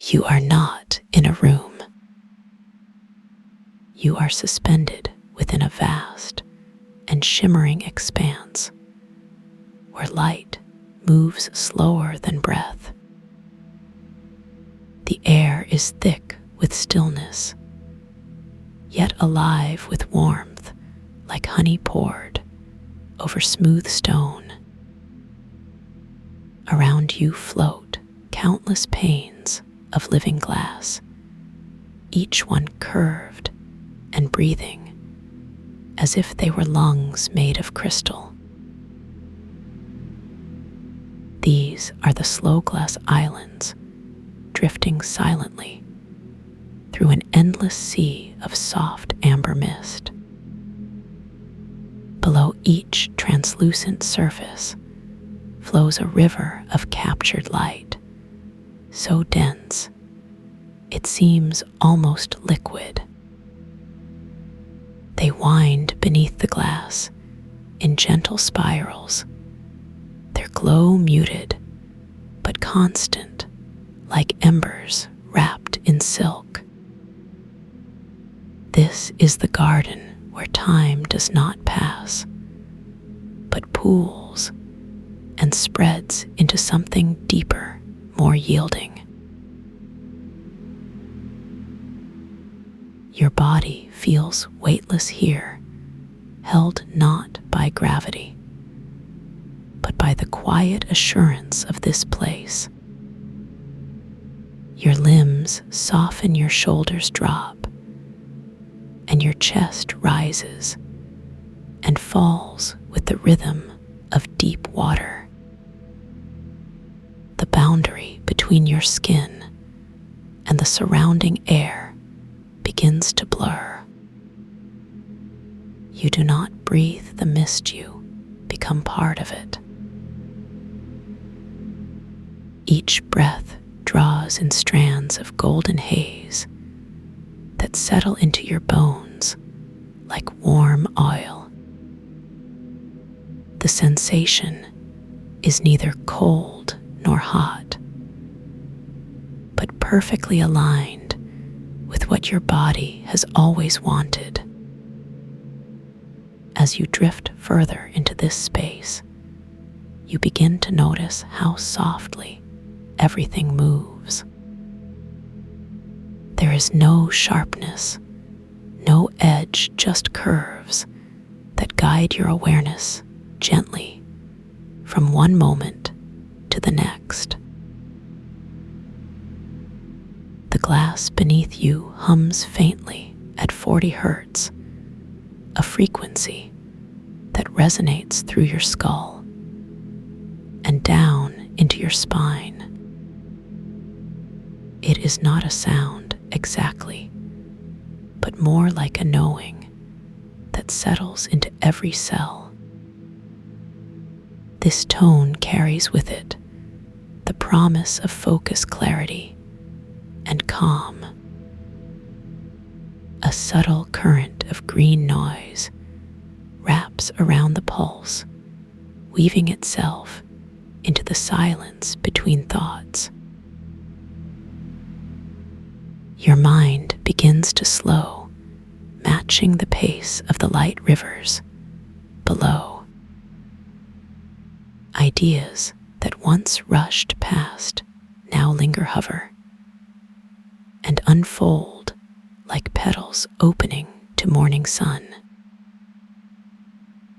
You are not in a room. You are suspended within a vast and shimmering expanse where light moves slower than breath. The air is thick with stillness, yet alive with warmth, like honey poured over smooth stone. Around you float countless panes of living glass, each one curved and breathing as if they were lungs made of crystal. These are the slow glass islands, drifting silently through an endless sea of soft amber mist. Below each translucent surface flows a river of captured light, so dense it seems almost liquid. They wind beneath the glass in gentle spirals, their glow muted but constant, like embers wrapped in silk. This is the garden where time does not pass, but pools and spreads into something deeper, more yielding. Your body feels weightless here, held not by gravity, but by the quiet assurance of this place. Your limbs soften, your shoulders drop, and your chest rises and falls with the rhythm of deep water. The boundary between your skin and the surrounding air begins to blur. You do not breathe the mist, you become part of it. Each breath draws in strands of golden haze that settle into your bones like warm oil. The sensation is neither cold nor hot, but perfectly aligned with what your body has always wanted. As you drift further into this space, you begin to notice how softly everything moves. There is no sharpness, no edge, just curves that guide your awareness gently from one moment to the next. The glass beneath you hums faintly at 40 hertz, a frequency that resonates through your skull and down into your spine. It is not a sound exactly, but more like a knowing that settles into every cell. This tone carries with it the promise of focus, clarity, and calm. A subtle current of green noise wraps around the pulse, weaving itself into the silence between thoughts. Your mind begins to slow, matching the pace of the light rivers below. Ideas that once rushed past now linger, hover, and unfold like petals opening to morning sun.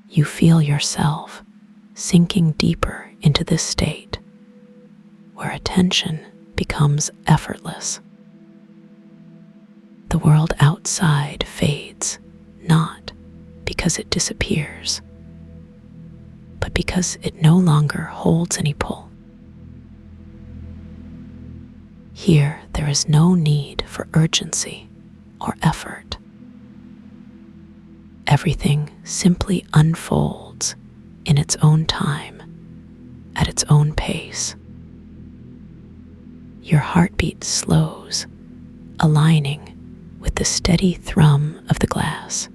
You feel yourself sinking deeper into this state where attention becomes effortless. The world outside fades, not because it disappears, but because it no longer holds any pull. Here, there is no need for urgency or effort. Everything simply unfolds in its own time, at its own pace. Your heartbeat slows, aligning with the steady thrum of the glass.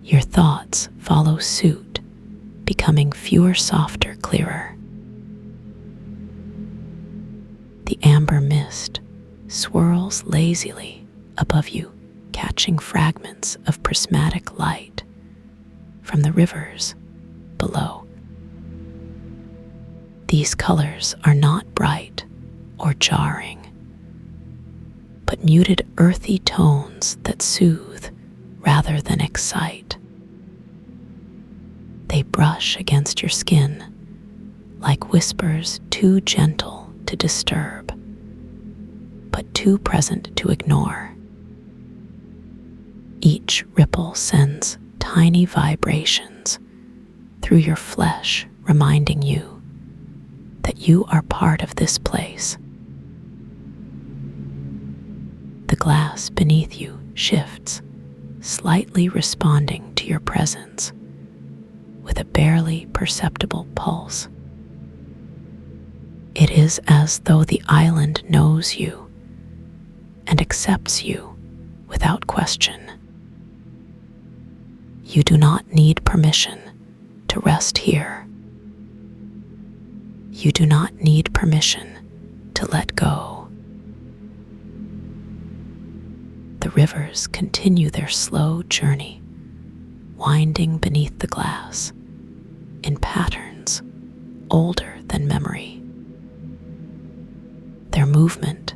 Your thoughts follow suit, becoming fewer, softer, clearer. The amber mist swirls lazily above you, catching fragments of prismatic light from the rivers below. These colors are not bright or jarring, but muted earthy tones that soothe rather than excite. They brush against your skin like whispers too gentle to disturb, but too present to ignore. Each ripple sends tiny vibrations through your flesh, reminding you that you are part of this place. The glass beneath you shifts, slightly responding to your presence with a barely perceptible pulse. It is as though the island knows you and accepts you without question. You do not need permission to rest here. You do not need permission to let go. The rivers continue their slow journey, winding beneath the glass in patterns older than memory. Their movement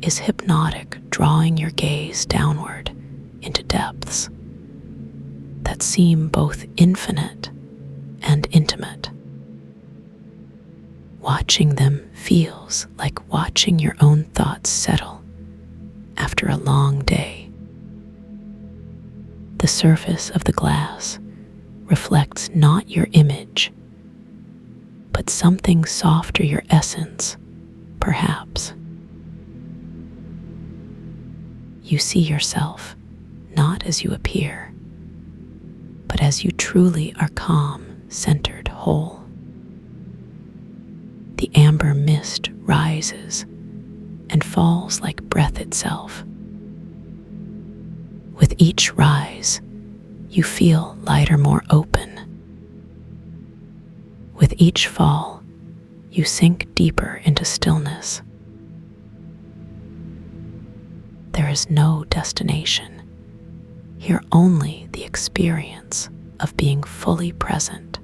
is hypnotic, drawing your gaze downward into depths that seem both infinite and intimate. Watching them feels like watching your own thoughts settle after a long day. The surface of the glass reflects not your image, but something softer, your essence, perhaps. You see yourself not as you appear, but as you truly are, calm, centered, whole. The amber mist rises and falls like breath itself. With each rise, you feel lighter, more open. With each fall, you sink deeper into stillness. There is no destination, here only the experience of being fully present.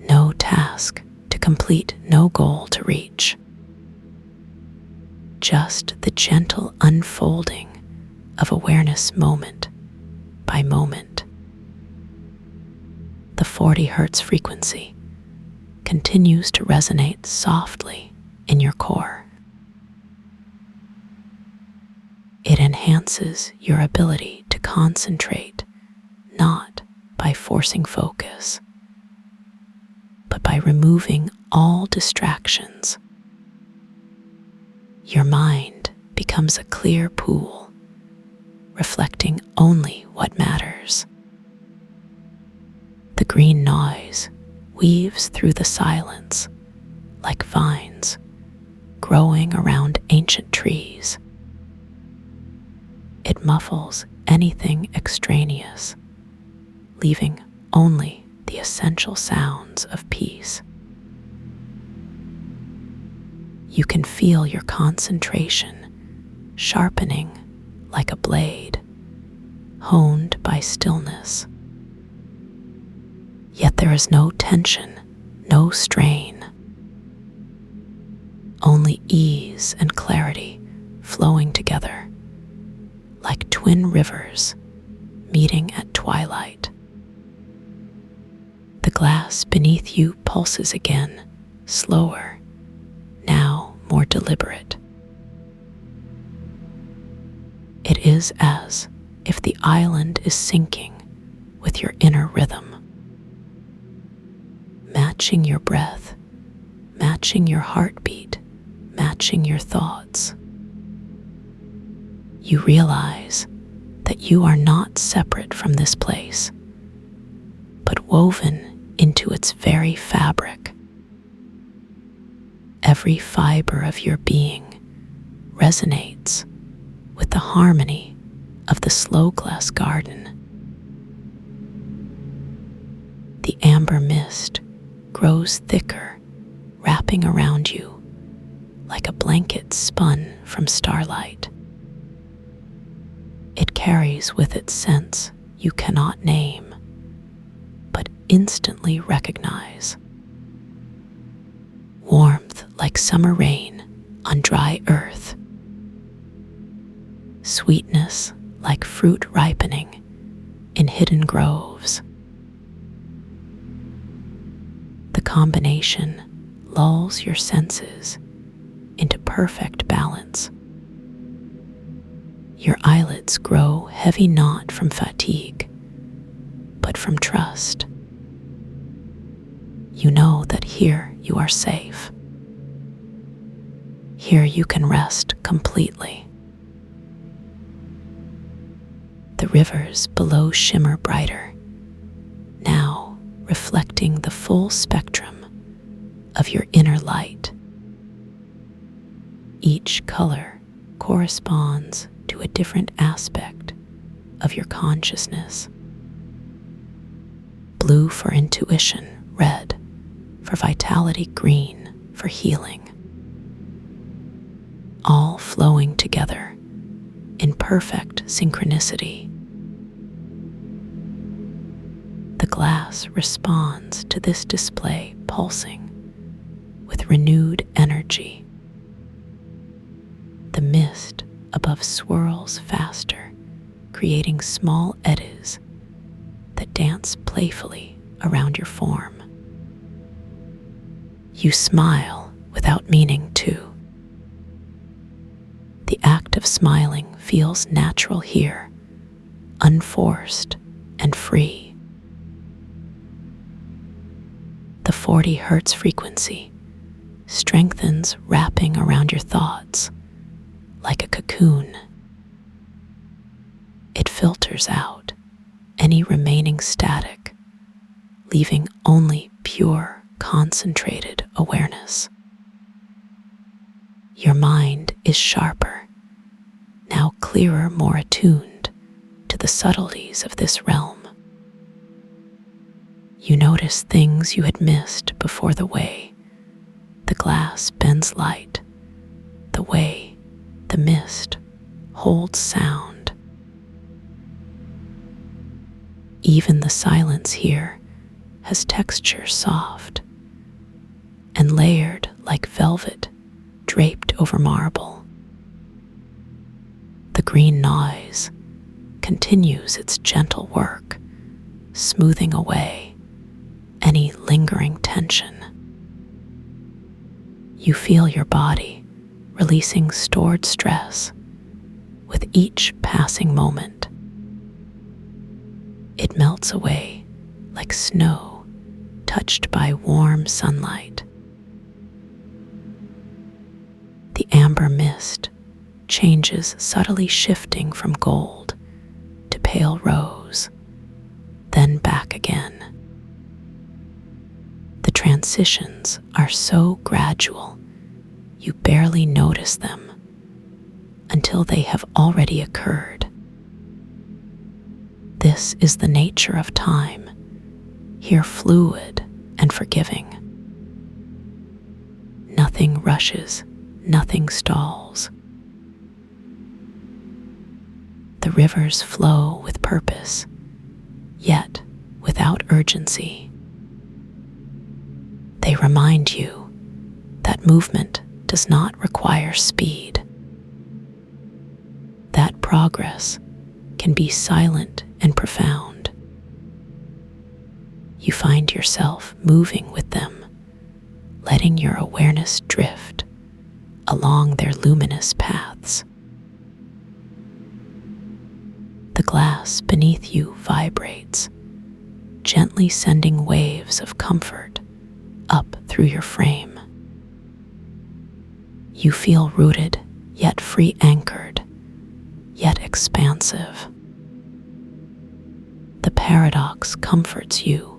No task to complete, no goal to reach. Just the gentle unfolding of awareness moment by moment. The 40 Hz frequency continues to resonate softly in your core. It enhances your ability to concentrate, not by forcing focus, but by removing all distractions. Your mind becomes a clear pool, reflecting only what matters. The green noise weaves through the silence like vines growing around ancient trees. It muffles anything extraneous, leaving only the essential sounds of peace. You can feel your concentration sharpening like a blade, honed by stillness. Yet there is no tension, no strain, only ease and clarity flowing together like twin rivers meeting at twilight. The glass beneath you pulses again, slower, now more deliberate. It is as if the island is syncing with your inner rhythm, matching your breath, matching your heartbeat, matching your thoughts. You realize that you are not separate from this place, but woven into its very fabric. Every fiber of your being resonates with the harmony of the slow glass garden. The amber mist grows thicker, wrapping around you like a blanket spun from starlight. It carries with it scents you cannot name, but instantly recognize. Warmth like summer rain on dry earth. Sweetness like fruit ripening in hidden groves. The combination lulls your senses into perfect balance. Your eyelids grow heavy not from fatigue, but from trust. You know that here you are safe. Here you can rest completely. The rivers below shimmer brighter, now reflecting the full spectrum of your inner light. Each color corresponds to a different aspect of your consciousness. Blue for intuition, red for vitality, green for healing. All flowing together in perfect synchronicity. The glass responds to this display, pulsing with renewed energy. The mist above swirls faster, creating small eddies that dance playfully around your form. You smile without meaning to. The act of smiling feels natural here, unforced and free. The 40 hertz frequency strengthens, wrapping around your thoughts like a cocoon. It filters out any remaining static, leaving only pure, concentrated awareness. Your mind is sharper, now clearer, more attuned to the subtleties of this realm. You notice things you had missed before, the way the glass bends light, the way the mist holds sound. Even the silence here has texture soft and layered like velvet draped over marble. The green noise continues its gentle work, smoothing away any lingering tension. You feel your body releasing stored stress with each passing moment. It melts away like snow touched by warm sunlight. The amber mist changes, subtly shifting from gold to pale rose, then back again. The transitions are so gradual, you barely notice them until they have already occurred. This is the nature of time, here fluid and forgiving. Nothing rushes, nothing stalls. The rivers flow with purpose, yet without urgency. They remind you that movement does not require speed, that progress can be silent and profound. You find yourself moving with them, letting your awareness drift along their luminous paths. The glass beneath you vibrates, gently sending waves of comfort up through your frame. You feel rooted, yet free, anchored, yet expansive. The paradox comforts you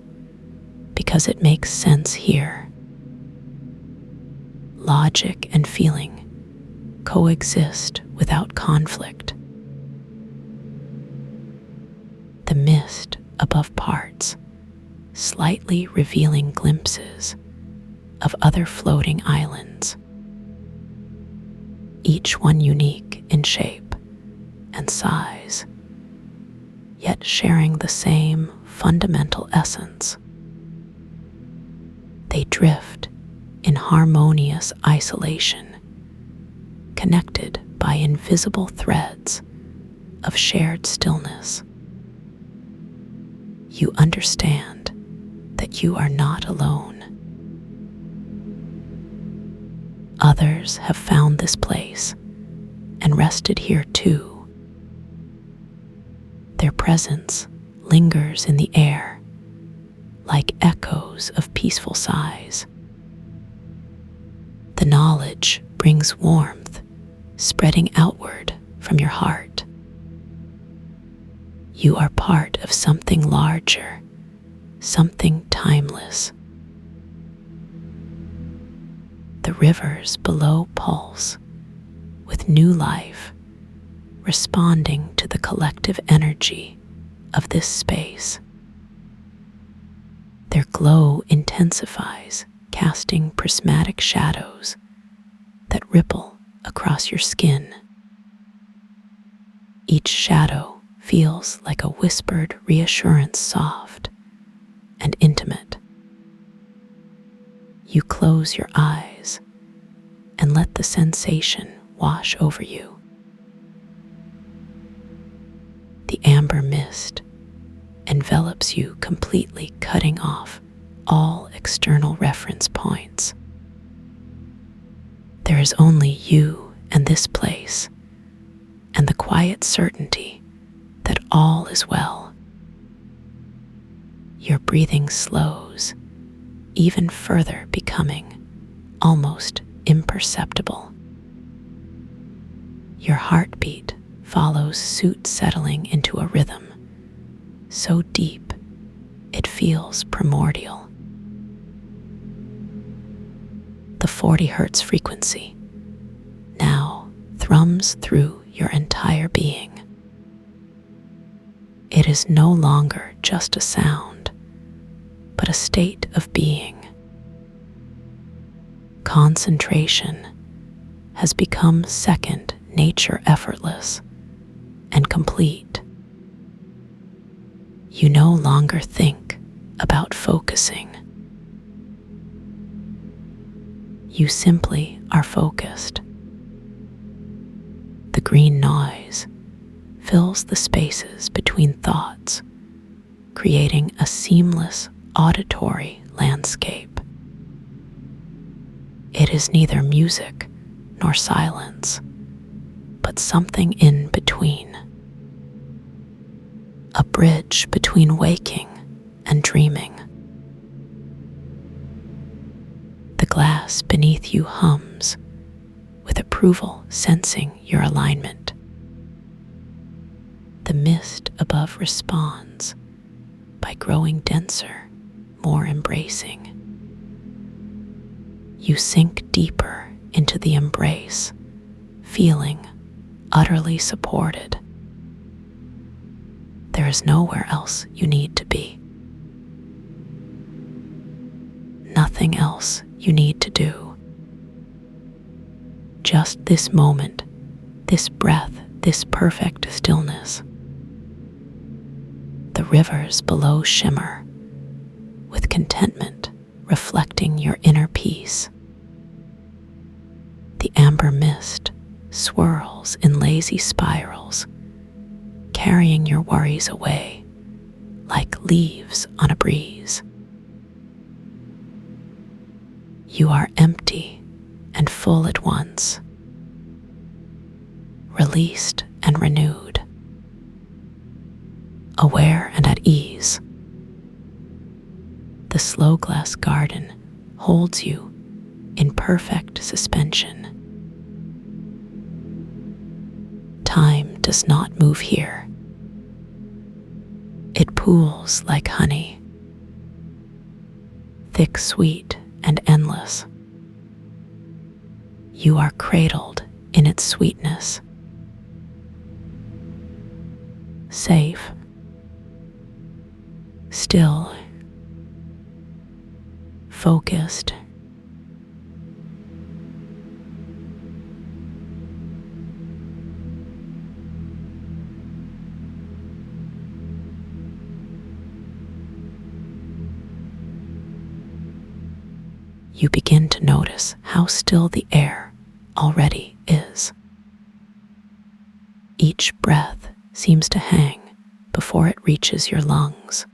because it makes sense here. Logic and feeling coexist without conflict. The mist above parts, slightly revealing glimpses of other floating islands. each one unique in shape and size, yet sharing the same fundamental essence. They drift in harmonious isolation, connected by invisible threads of shared stillness. You understand that you are not alone. Others have found this place and rested here too. Their presence lingers in the air like echoes of peaceful sighs. The knowledge brings warmth, spreading outward from your heart. You are part of something larger, something timeless. The rivers below pulse with new life, responding to the collective energy of this space. Their glow intensifies, casting prismatic shadows that ripple across your skin. Each shadow feels like a whispered reassurance, soft and intimate. You close your eyes and let the sensation wash over you. The amber mist envelops you completely, cutting off all external reference points. There is only you and this place, and the quiet certainty that all is well. Your breathing slows, even further, becoming almost imperceptible. Your heartbeat follows suit, settling into a rhythm so deep it feels primordial. The 40 hertz frequency now thrums through your entire being. It is no longer just a sound, but a state of being. Concentration has become second nature, effortless and complete. You no longer think about focusing. You simply are focused. The green noise fills the spaces between thoughts, creating a seamless auditory landscape. It is neither music nor silence, but something in between. A bridge between waking and dreaming. The glass beneath you hums with approval, sensing your alignment. The mist above responds by growing denser, more embracing. You sink deeper into the embrace, feeling utterly supported. There is nowhere else you need to be. Nothing else you need to do. Just this moment, this breath, this perfect stillness. The rivers below shimmer with contentment, reflecting your inner peace. The amber mist swirls in lazy spirals, carrying your worries away like leaves on a breeze. You are empty and full at once, released and renewed, aware and at ease. The slow glass garden holds you in perfect suspension. Time does not move here. It pools like honey, thick, sweet, and endless. You are cradled in its sweetness, safe, still, focused. you begin to notice how still the air already is. Each breath seems to hang before it reaches your lungs,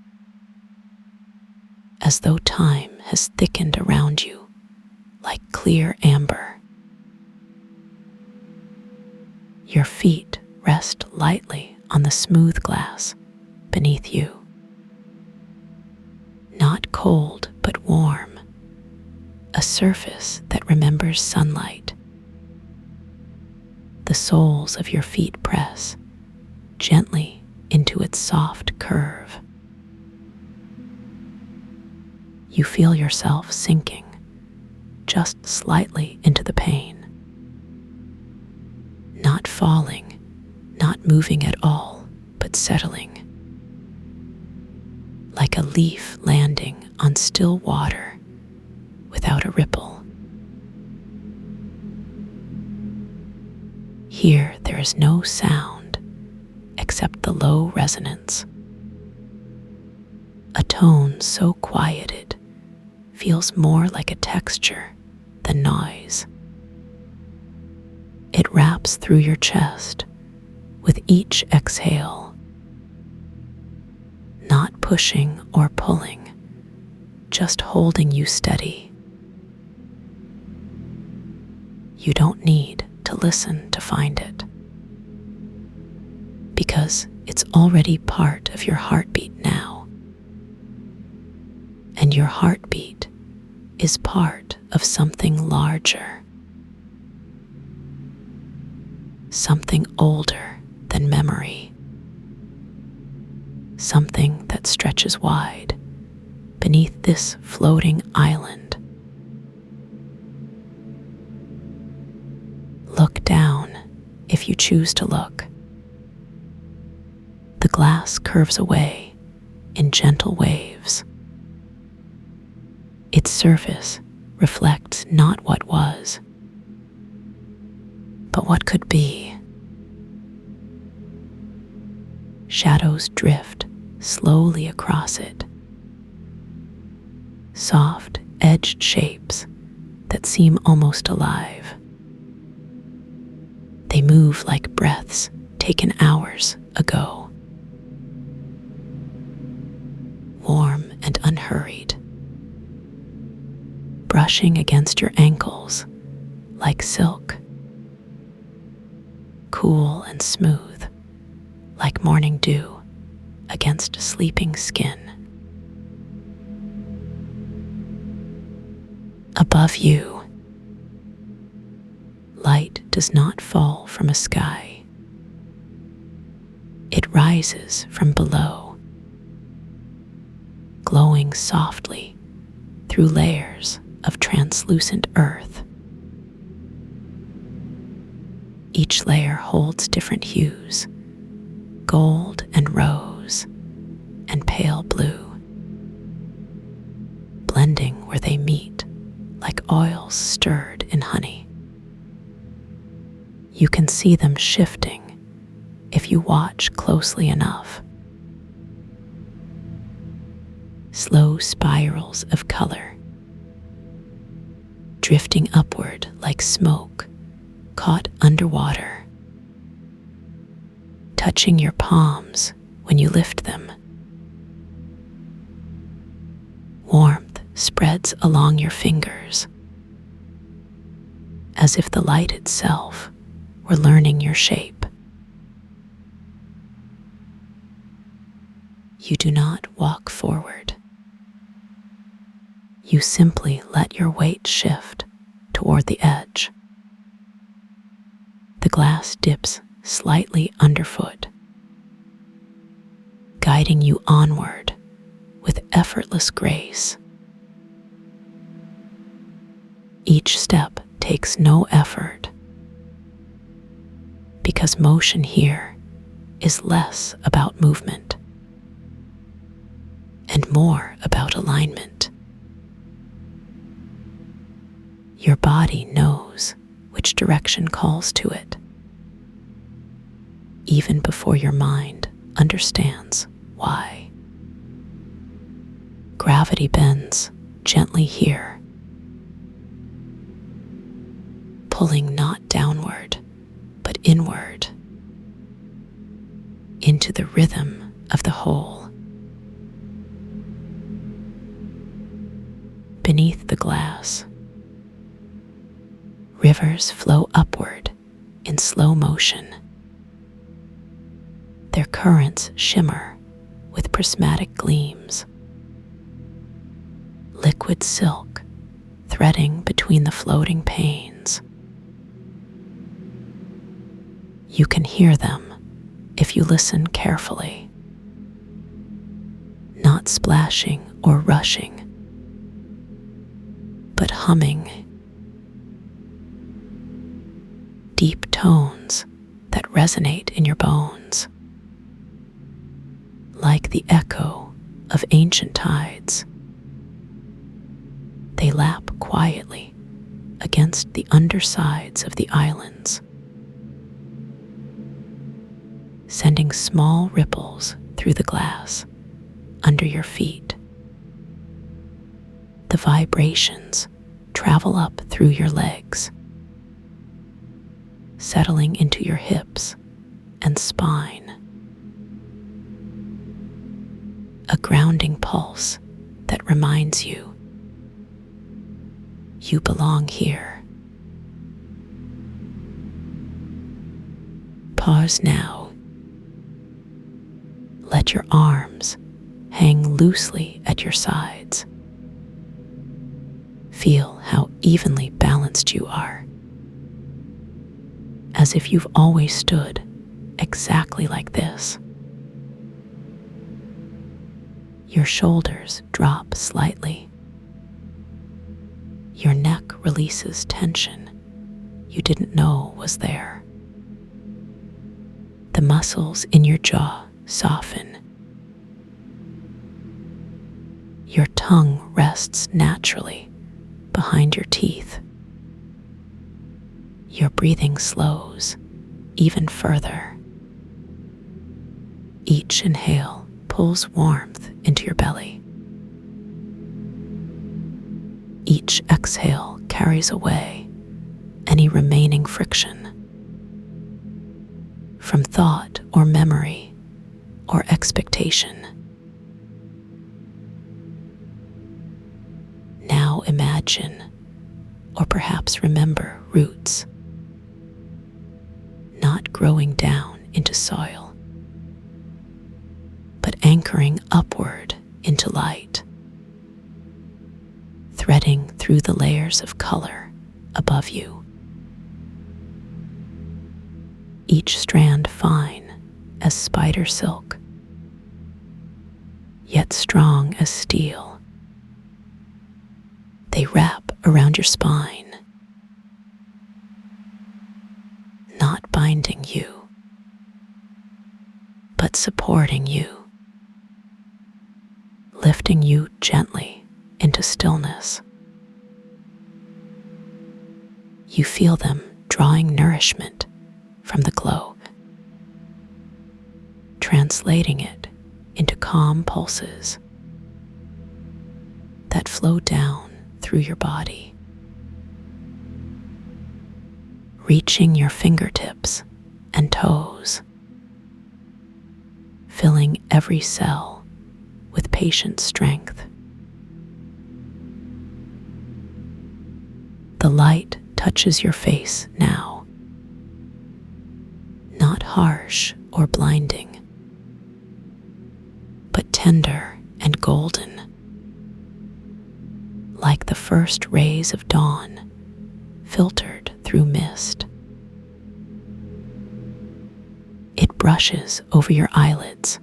as though time has thickened around you like clear amber. Your feet rest lightly on the smooth glass beneath you. Not cold but warm, a surface that remembers sunlight. The soles of your feet press gently into its soft curve. You feel yourself sinking just slightly into the pain. Not falling, not moving at all, but settling. Like a leaf landing on still water without a ripple. Here there is no sound except the low resonance. A tone so quieted feels more like a texture than noise. It wraps through your chest with each exhale, not pushing or pulling, just holding you steady. You don't need to listen to find it, because it's already part of your heartbeat now. And your heartbeat is part of something larger, something older than memory, something that stretches wide beneath this floating island. Look down if you choose to look. The glass curves away in gentle waves. Its surface reflects not what was, but what could be. Shadows drift slowly across it. Soft, edged shapes that seem almost alive. They move like breaths taken hours ago. Warm and unhurried. Brushing against your ankles like silk. Cool and smooth, like morning dew against sleeping skin. Above you, light does not fall from a sky. It rises from below, glowing softly through layers of translucent earth. Each layer holds different hues, gold and rose and pale blue, blending where they meet like oils stirred in honey. You can see them shifting if you watch closely enough. Slow spirals of color, drifting upward like smoke caught underwater, touching your palms when you lift them. Warmth spreads along your fingers, as if the light itself were learning your shape. You do not walk forward. You simply let your weight shift toward the edge. The glass dips slightly underfoot, guiding you onward with effortless grace. Each step takes no effort, because motion here is less about movement and more about alignment. Your body knows which direction calls to it, even before your mind understands why. Gravity bends gently here, pulling not downward, but inward, into the rhythm of the whole. Beneath the glass, rivers flow upward in slow motion. Their currents shimmer with prismatic gleams. Liquid silk threading between the floating panes. You can hear them if you listen carefully, not splashing or rushing, but humming, deep tones that resonate in your bones, like the echo of ancient tides. They lap quietly against the undersides of the islands, sending small ripples through the glass under your feet. The vibrations travel up through your legs, settling into your hips and spine. A grounding pulse that reminds you you belong here. Pause now. Let your arms hang loosely at your sides. Feel how evenly balanced you are, as if you've always stood exactly like this. Your shoulders drop slightly. Your neck releases tension you didn't know was there. The muscles in your jaw soften. Your tongue rests naturally behind your teeth. Your breathing slows even further. Each inhale pulls warmth into your belly. Each exhale carries away any remaining friction from thought or memory or expectation. Now imagine, or perhaps remember, roots, not growing down into soil, but anchoring upward into light, threading through the layers of color above you. Each strand fine as spider silk, yet strong as steel. They wrap around your spine, not binding you, but supporting you, lifting you gently into stillness. You feel them drawing nourishment from the globe, translating it into calm pulses that flow down through your body, reaching your fingertips and toes, filling every cell with patient strength. The light touches your face now, not harsh or blinding, but tender and golden, like the first rays of dawn filtered through mist. It brushes over your eyelids,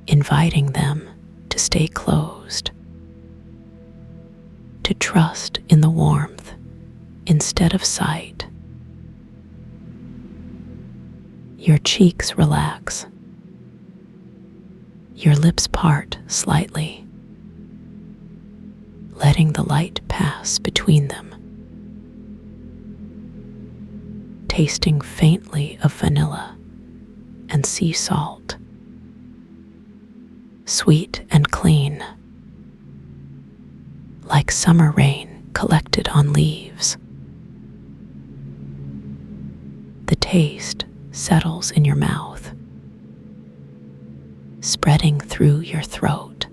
inviting them to stay closed, to trust in the warmth instead of sight. Your cheeks relax, your lips part slightly, letting the light pass between them, tasting faintly of vanilla and sea salt, sweet and clean, like summer rain collected on leaves. taste settles in your mouth, spreading through your throat,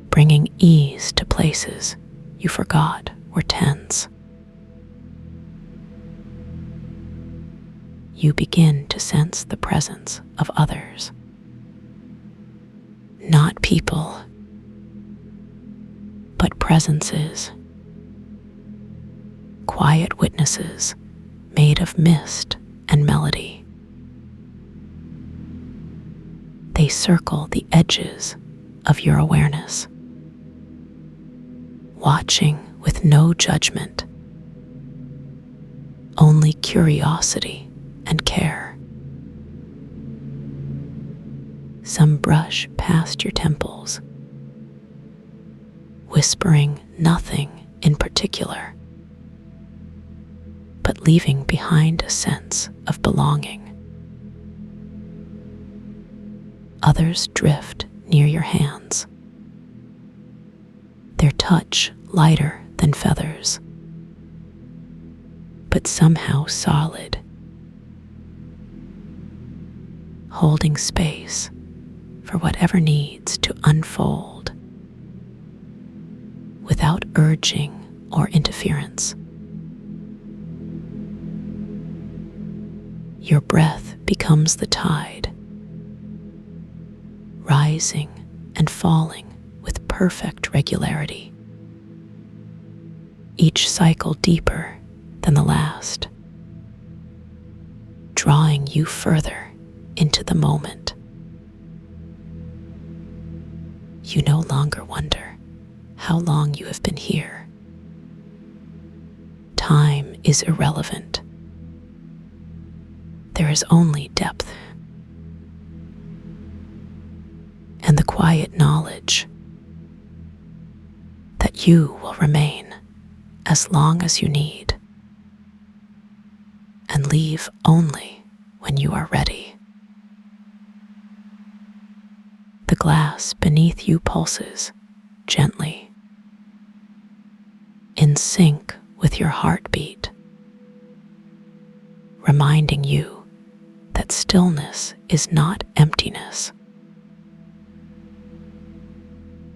bringing ease to places you forgot were tense. You begin to sense the presence of others, not people, but presences, quiet witnesses made of mist and melody. They circle the edges of your awareness, watching with no judgment, only curiosity and care. Some brush past your temples, whispering nothing in particular, but leaving behind a sense of belonging. Others drift near your hands, their touch lighter than feathers, but somehow solid, holding space for whatever needs to unfold without urging or interference. Your breath becomes the tide, rising and falling with perfect regularity, each cycle deeper than the last, drawing you further into the moment. You no longer wonder how long you have been here. Time is irrelevant. There is only depth and the quiet knowledge that you will remain as long as you need and leave only when you are ready. The glass beneath you pulses gently, in sync with your heartbeat, reminding you that stillness is not emptiness,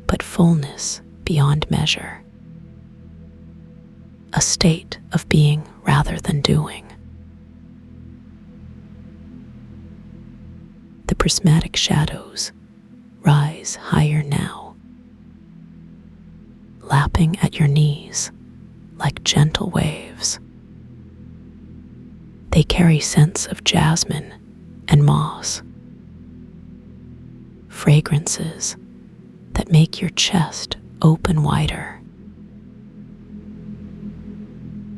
but fullness beyond measure, a state of being rather than doing. The prismatic shadows rise higher now, lapping at your knees like gentle waves. They carry scents of jasmine and moss, fragrances that make your chest open wider.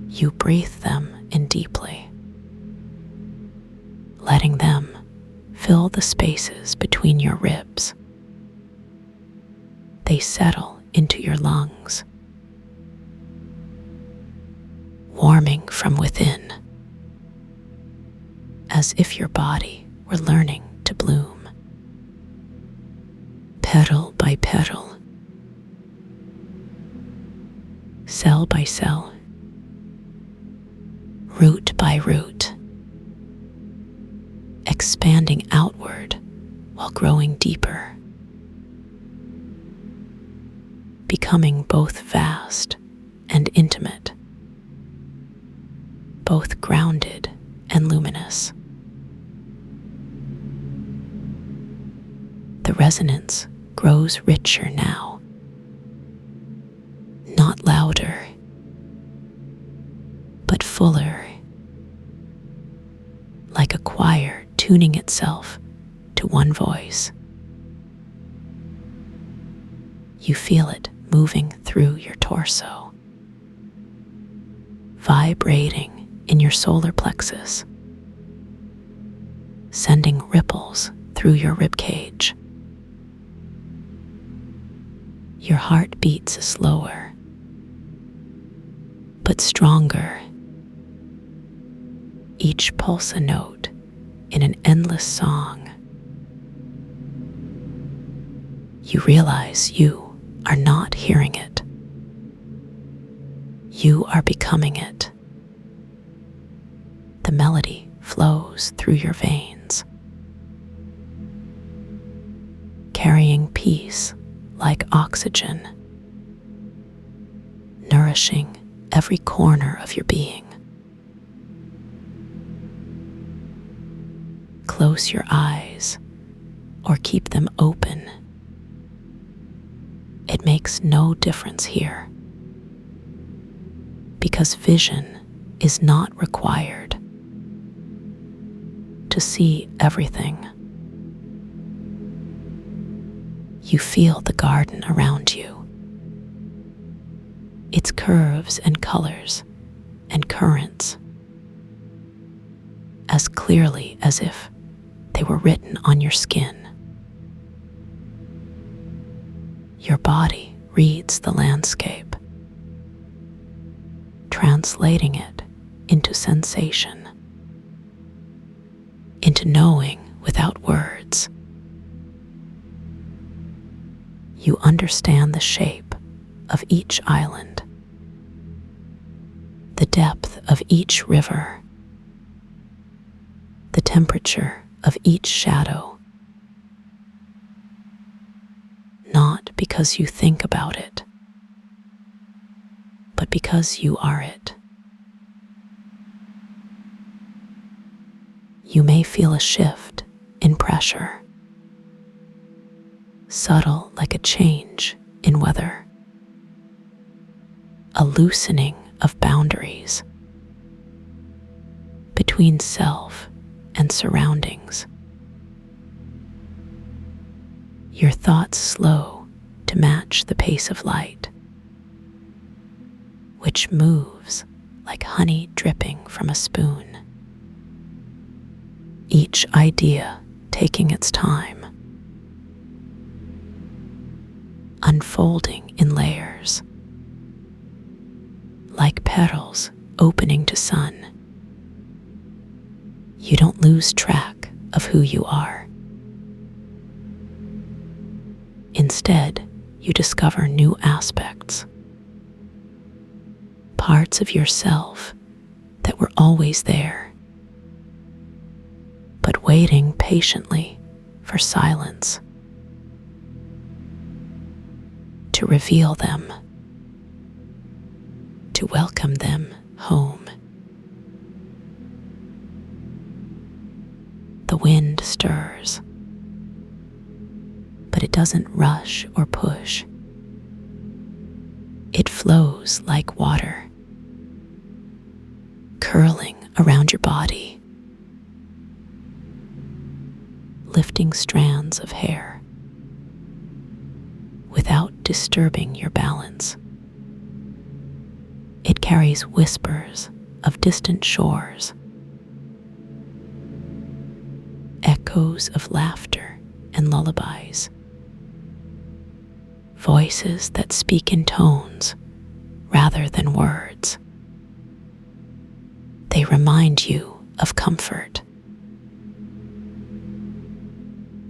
You breathe them in deeply, letting them fill the spaces between your ribs. They settle into your lungs, warming from within, as if your body were learning to bloom. Petal by petal, cell by cell, root by root, expanding outward while growing deeper, becoming both vast and intimate, both grounded and luminous. The resonance grows richer now, not louder, but fuller, like a choir tuning itself to one voice. You feel it moving through your torso, vibrating in your solar plexus, sending ripples through your ribcage. Your heart beats slower, but stronger, each pulse a note in an endless song. You realize you are not hearing it. You are becoming it. The the melody flows through your veins, carrying peace like oxygen, nourishing every corner of your being. Close your eyes or keep them open. It makes no difference here, because vision is not required to see everything. You feel the garden around you, its curves and colors and currents, as clearly as if they were written on your skin. Your body reads the landscape, translating it into sensation, into knowing without words. You understand the shape of each island, the depth of each river, the temperature of each shadow, not because you think about it, but because you are it. You may feel a shift in pressure, subtle like a change in weather, a loosening of boundaries between self and surroundings. Your thoughts slow to match the pace of light, which moves like honey dripping from a spoon, each idea taking its time, unfolding in layers, like petals opening to sun. You don't lose track of who you are. Instead, you discover new aspects, parts of yourself that were always there, but waiting patiently for silence to reveal them, to welcome them home. The wind stirs, but it doesn't rush or push. It flows like water, curling around your body, lifting strands of hair without disturbing your balance. It carries whispers of distant shores, echoes of laughter and lullabies, voices that speak in tones rather than words. They remind you of comfort,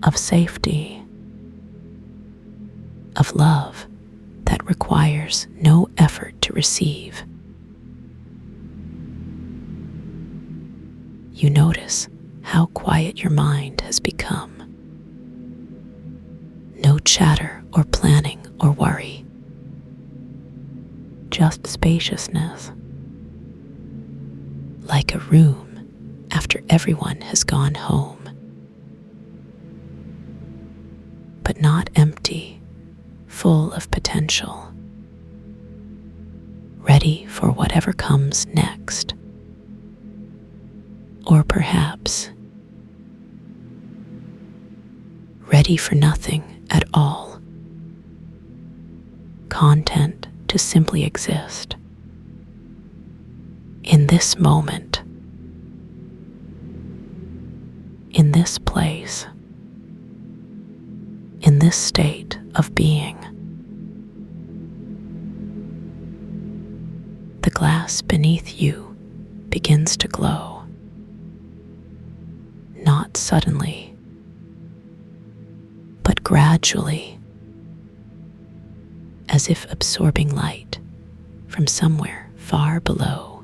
of safety, of love that requires no effort to receive. You notice how quiet your mind has become. No chatter or planning or worry, just spaciousness, like a room after everyone has gone home. But not empty, full of potential, ready for whatever comes next. Or perhaps ready for nothing at all, content to simply exist in this moment, in this place, in this state of being. The glass beneath you begins to glow, not suddenly, but gradually, as if absorbing light from somewhere far below.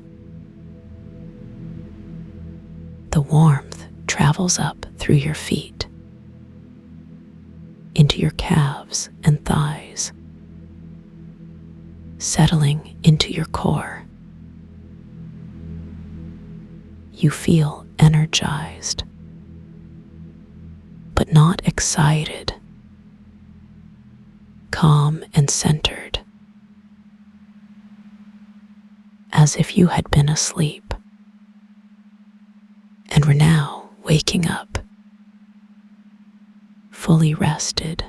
travels up through your feet, into your calves and thighs, settling into your core. You feel energized, but not excited, calm and centered, as if you had been asleep and were now waking up, fully rested,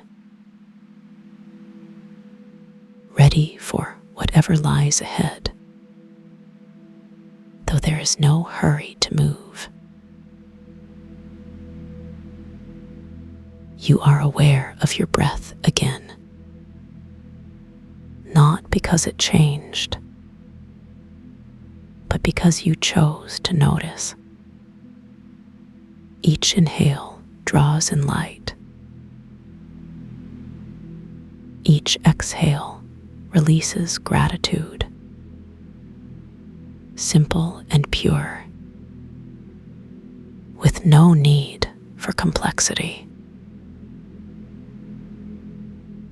ready for whatever lies ahead, though there is no hurry to move. You are aware of your breath again, not because it changed, but because you chose to notice. Each inhale draws in light. Each exhale releases gratitude, simple and pure, with no need for complexity.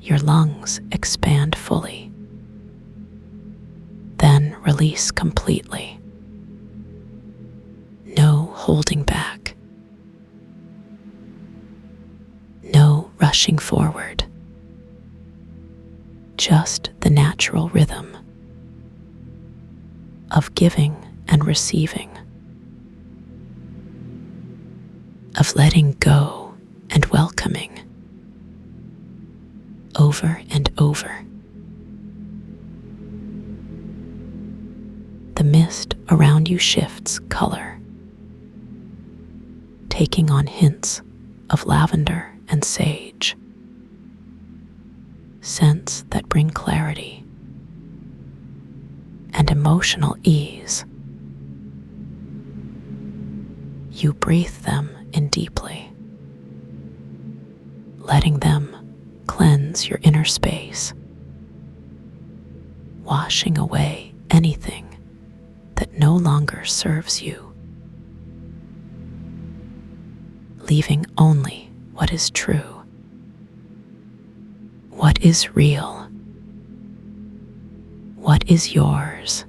Your lungs expand fully, then release completely. No holding back, no rushing forward, just the natural rhythm of giving and receiving, of letting go and welcoming, over and over. The mist around you shifts color, taking on hints of lavender and sage, scents that bring clarity and emotional ease. You breathe them in deeply, letting them cleanse your inner space, washing away anything that no longer serves you, leaving only what is true, what is real, what is yours.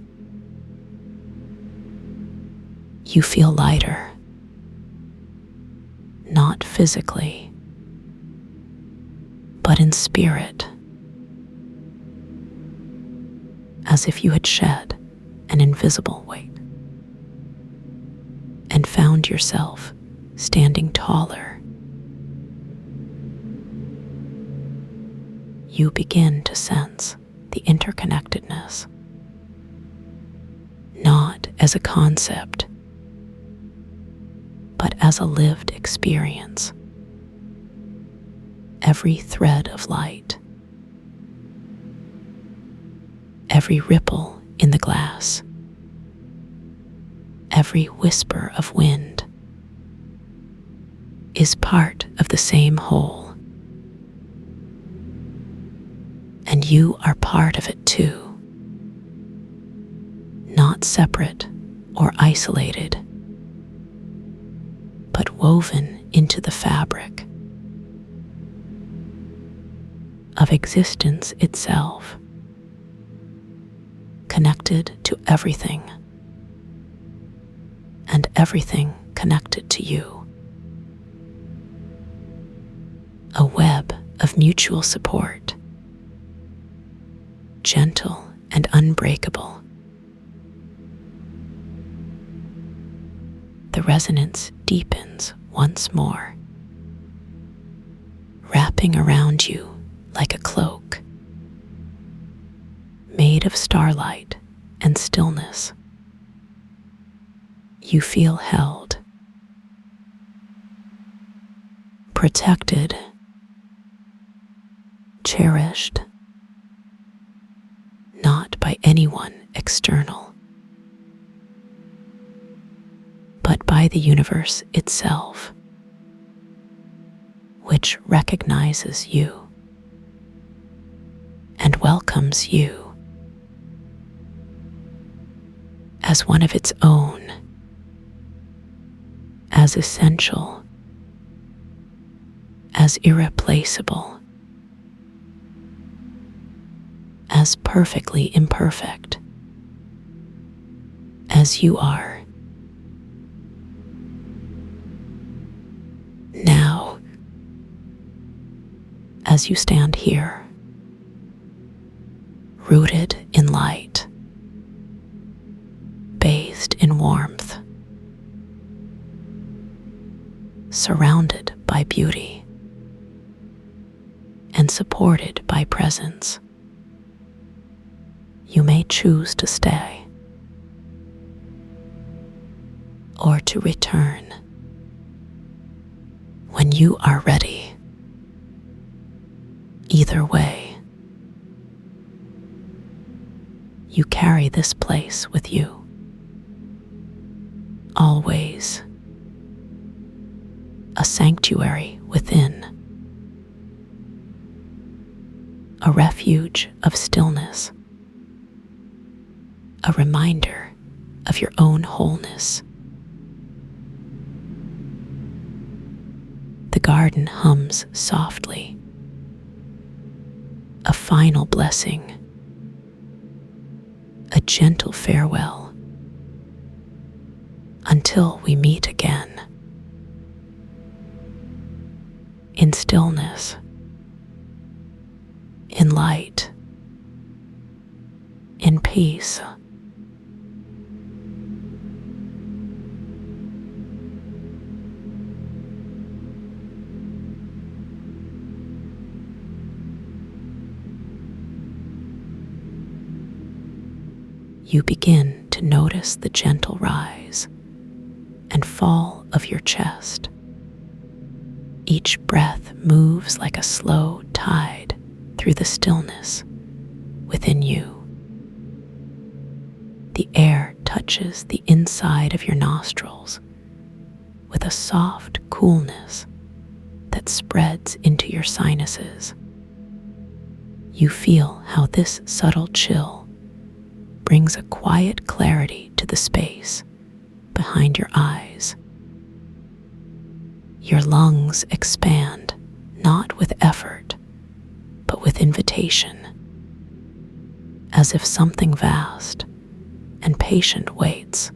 You feel lighter, not physically, but in spirit, as if you had shed an invisible weight and found yourself standing taller. You begin to sense the interconnectedness, not as a concept, but as a lived experience. Every thread of light, every ripple in the glass, every whisper of wind is part of the same whole, and you are part of it too, not separate or isolated, but woven into the fabric of existence itself, connected to everything, and everything connected to you. A web of mutual support, gentle and unbreakable. The resonance deepens once more, wrapping around you like a cloak, made of starlight and stillness. You feel held, protected, cherished, not by anyone external, but by the universe itself, which recognizes you and welcomes you as one of its own, as as essential, as irreplaceable, as perfectly imperfect as you are. Now, as you stand here, rooted in light, bathed in warmth, surrounded by beauty, and supported by presence, you may choose to stay or to return when you are ready. Either way, you carry this place with you, always, a sanctuary within, a refuge of stillness, a reminder of your own wholeness. The garden hums softly, a final blessing, a gentle farewell, until we meet again. In stillness, in light, in peace. You begin to notice the gentle rise and fall of your chest. Each breath moves like a slow tide through the stillness within you. The air touches the inside of your nostrils with a soft coolness that spreads into your sinuses. You feel how this subtle chill brings a quiet clarity to the space behind your eyes. Your lungs expand, not with effort, but with invitation, as if something vast and patient waits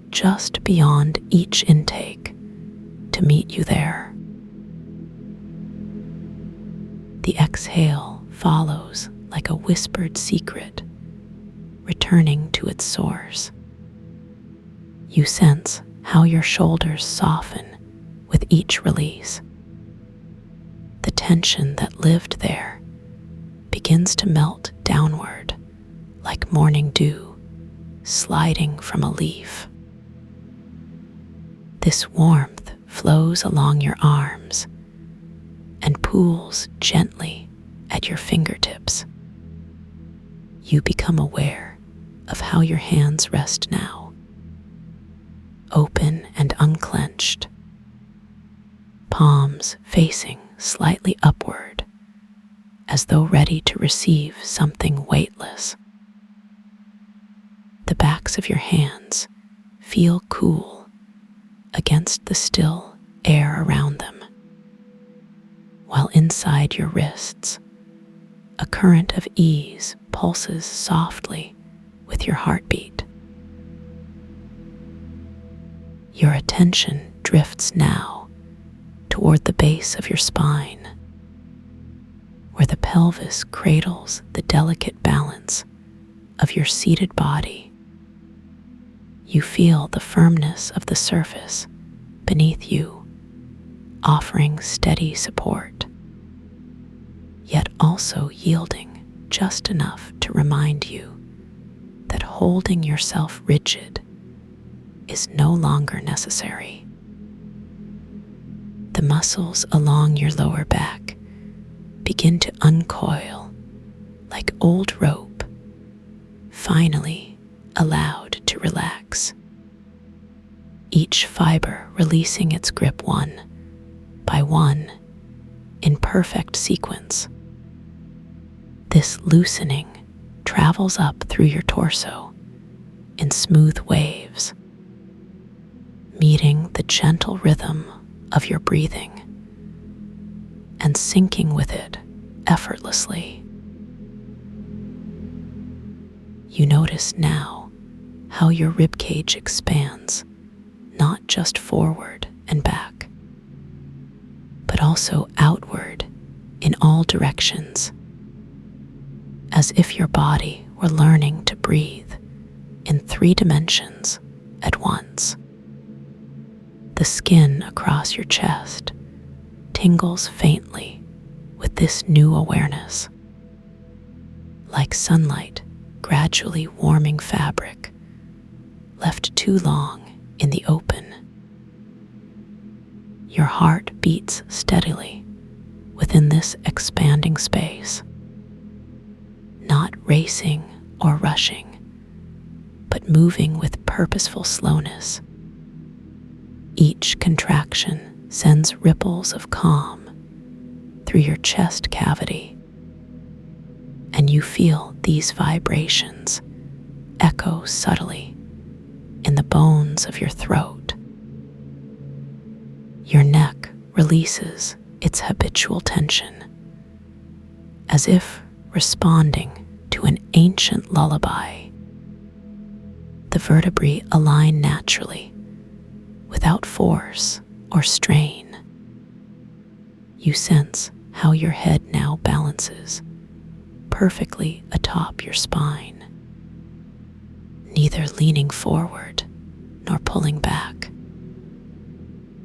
just beyond each intake to meet you there. The exhale follows like a whispered secret, returning to its source. You sense how your shoulders soften with each release. The tension that lived there begins to melt downward like morning dew sliding from a leaf. This warmth flows along your arms and pools gently at your fingertips. You become aware of how your hands rest now, open and unclenched, palms facing slightly upward, as though ready to receive something weightless. The backs of your hands feel cool against the still air around them, while inside your wrists, a current of ease pulses softly with your heartbeat. Your attention drifts now toward the base of your spine, where the pelvis cradles the delicate balance of your seated body. You feel the firmness of the surface beneath you, offering steady support, yet also yielding just enough to remind you that holding yourself rigid is no longer necessary. The muscles along your lower back begin to uncoil like old rope, finally allowed to relax. Each fiber releasing its grip one by one in perfect sequence. This loosening travels up through your torso in smooth waves, meeting the gentle rhythm of your breathing and syncing with it effortlessly. You notice now how your ribcage expands, not just forward and back, but also outward in all directions, as if your body were learning to breathe in 3 dimensions at once. The skin across your chest tingles faintly with this new awareness, like sunlight gradually warming fabric left too long in the open. Your heart beats steadily within this expanding space, not racing or rushing, but moving with purposeful slowness. Each contraction sends ripples of calm through your chest cavity, and you feel these vibrations echo subtly in the bones of your throat. Your neck releases its habitual tension, as if responding to an ancient lullaby. The vertebrae align naturally, without force or strain. You sense how your head now balances perfectly atop your spine, neither leaning forward nor pulling back,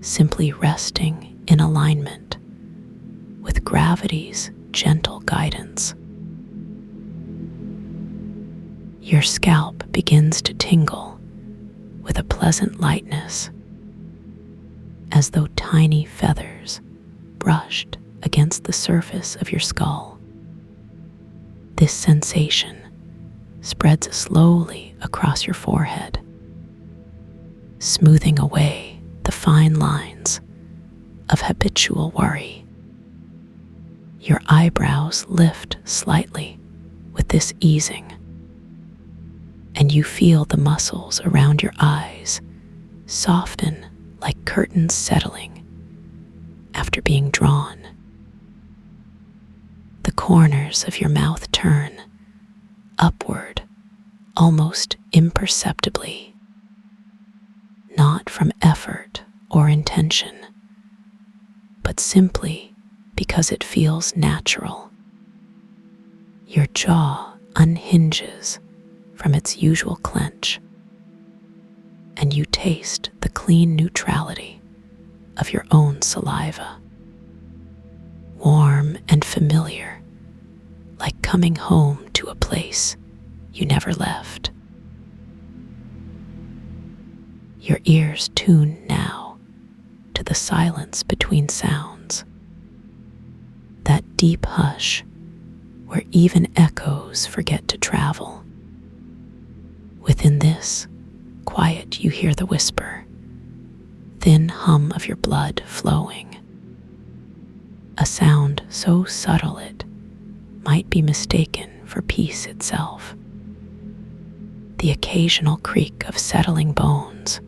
simply resting in alignment with gravity's gentle guidance. Your scalp begins to tingle with a pleasant lightness, as though tiny feathers brushed against the surface of your skull. This sensation spreads slowly across your forehead, smoothing away the fine lines of habitual worry. Your eyebrows lift slightly with this easing, and you feel the muscles around your eyes soften like curtains settling after being drawn. The corners of your mouth turn upward almost imperceptibly, not from effort or intention, but simply because it feels natural. Your jaw unhinges from its usual clench, and you taste the clean neutrality of your own saliva, warm and familiar, like coming home to a place you never left. Your ears tune now to the silence between sounds, that deep hush where even echoes forget to travel. Within this quiet, you hear the whisper, thin hum of your blood flowing, a sound so subtle it might be mistaken for peace itself. The occasional creak of settling bones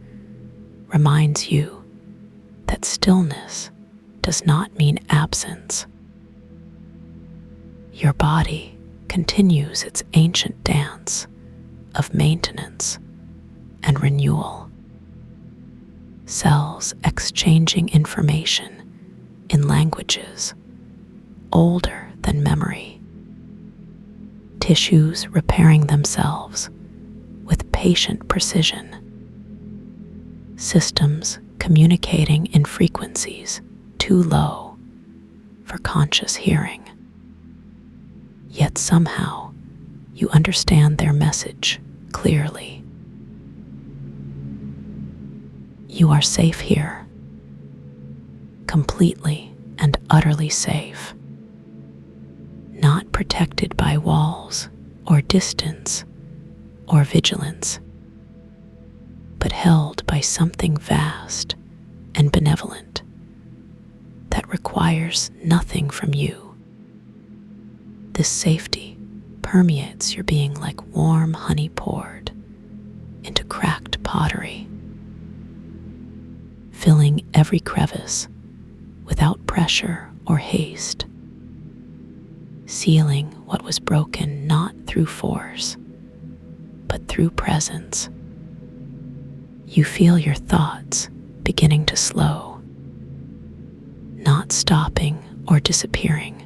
reminds you that stillness does not mean absence. Your body continues its ancient dance of maintenance and renewal, cells exchanging information in languages older than memory, tissues repairing themselves with patient precision, systems communicating in frequencies too low for conscious hearing. Yet somehow you understand their message clearly. You are safe here, completely and utterly safe, not protected by walls or distance or vigilance, but held by something vast and benevolent that requires nothing from you. This safety permeates your being like warm honey poured into cracked pottery, filling every crevice without pressure or haste, sealing what was broken not through force, but through presence. You feel your thoughts beginning to slow, not stopping or disappearing,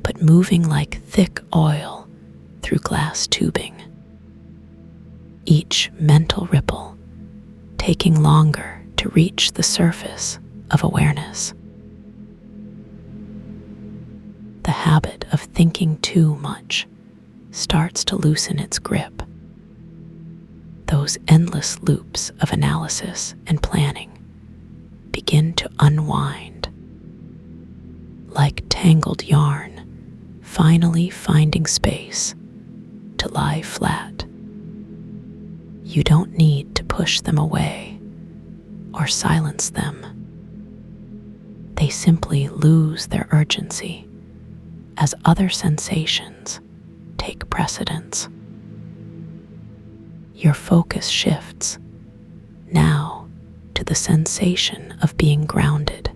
but moving like thick oil through glass tubing. Each mental ripple taking longer to reach the surface of awareness. The habit of thinking too much starts to loosen its grip. Those endless loops of analysis and planning begin to unwind, like tangled yarn finally finding space to lie flat. You don't need to push them away or silence them. They simply lose their urgency as other sensations take precedence. Your focus shifts now to the sensation of being grounded,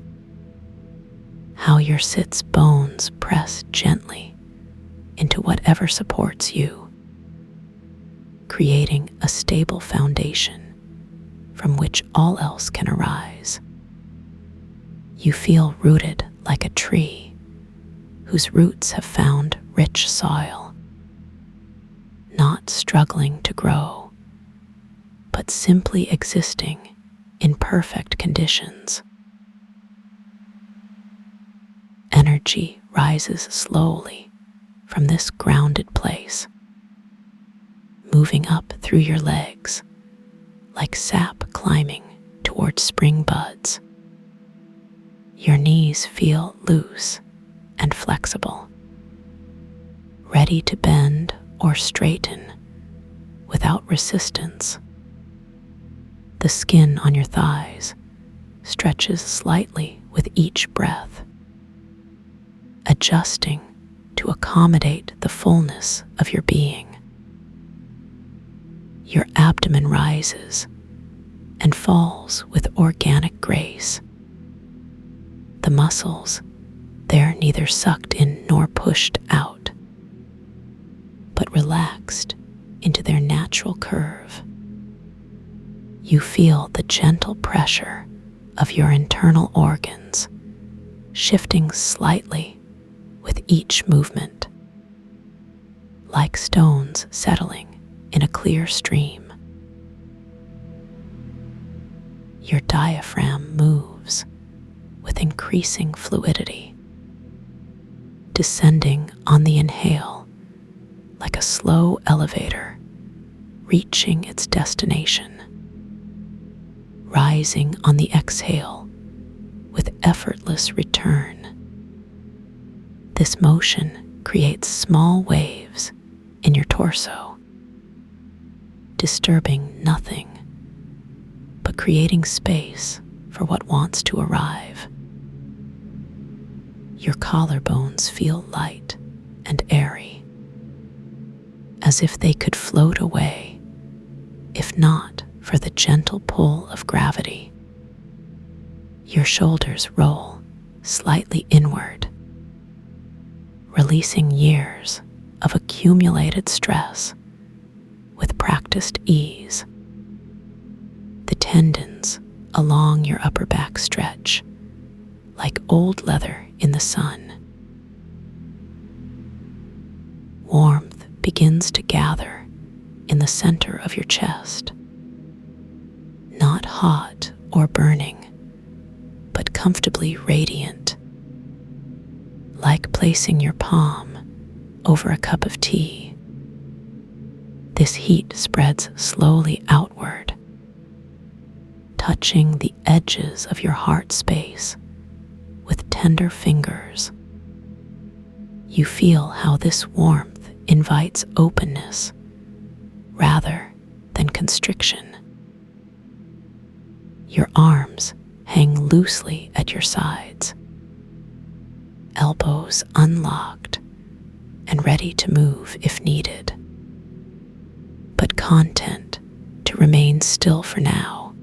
how your sit's bones press gently into whatever supports you, creating a stable foundation from which all else can arise. You feel rooted like a tree whose roots have found rich soil, not struggling to grow, but simply existing in perfect conditions. Energy rises slowly from this grounded place, moving up through your legs like sap climbing towards spring buds. Your knees feel loose and flexible, ready to bend or straighten without resistance. The skin on your thighs stretches slightly with each breath, adjusting to accommodate the fullness of your being. Your abdomen rises and falls with organic grace. The muscles, they're neither sucked in nor pushed out, but relaxed into their natural curve. You feel the gentle pressure of your internal organs shifting slightly with each movement, like stones settling in a clear stream. Your diaphragm moves with increasing fluidity, descending on the inhale like a slow elevator reaching its destination, rising on the exhale with effortless return. This motion creates small waves in your torso, disturbing nothing, but creating space for what wants to arrive. Your collarbones feel light and airy, as if they could float away, if not for the gentle pull of gravity. Your shoulders roll slightly inward, releasing years of accumulated stress with practiced ease. The tendons along your upper back stretch like old leather in the sun. Warmth begins to gather in the center of your chest, not hot or burning, but comfortably radiant, like placing your palm over a cup of tea. This heat spreads slowly outward, touching the edges of your heart space with tender fingers. You feel how this warmth invites openness rather than constriction. Your arms hang loosely at your sides, elbows unlocked and ready to move if needed, but content to remain still for now.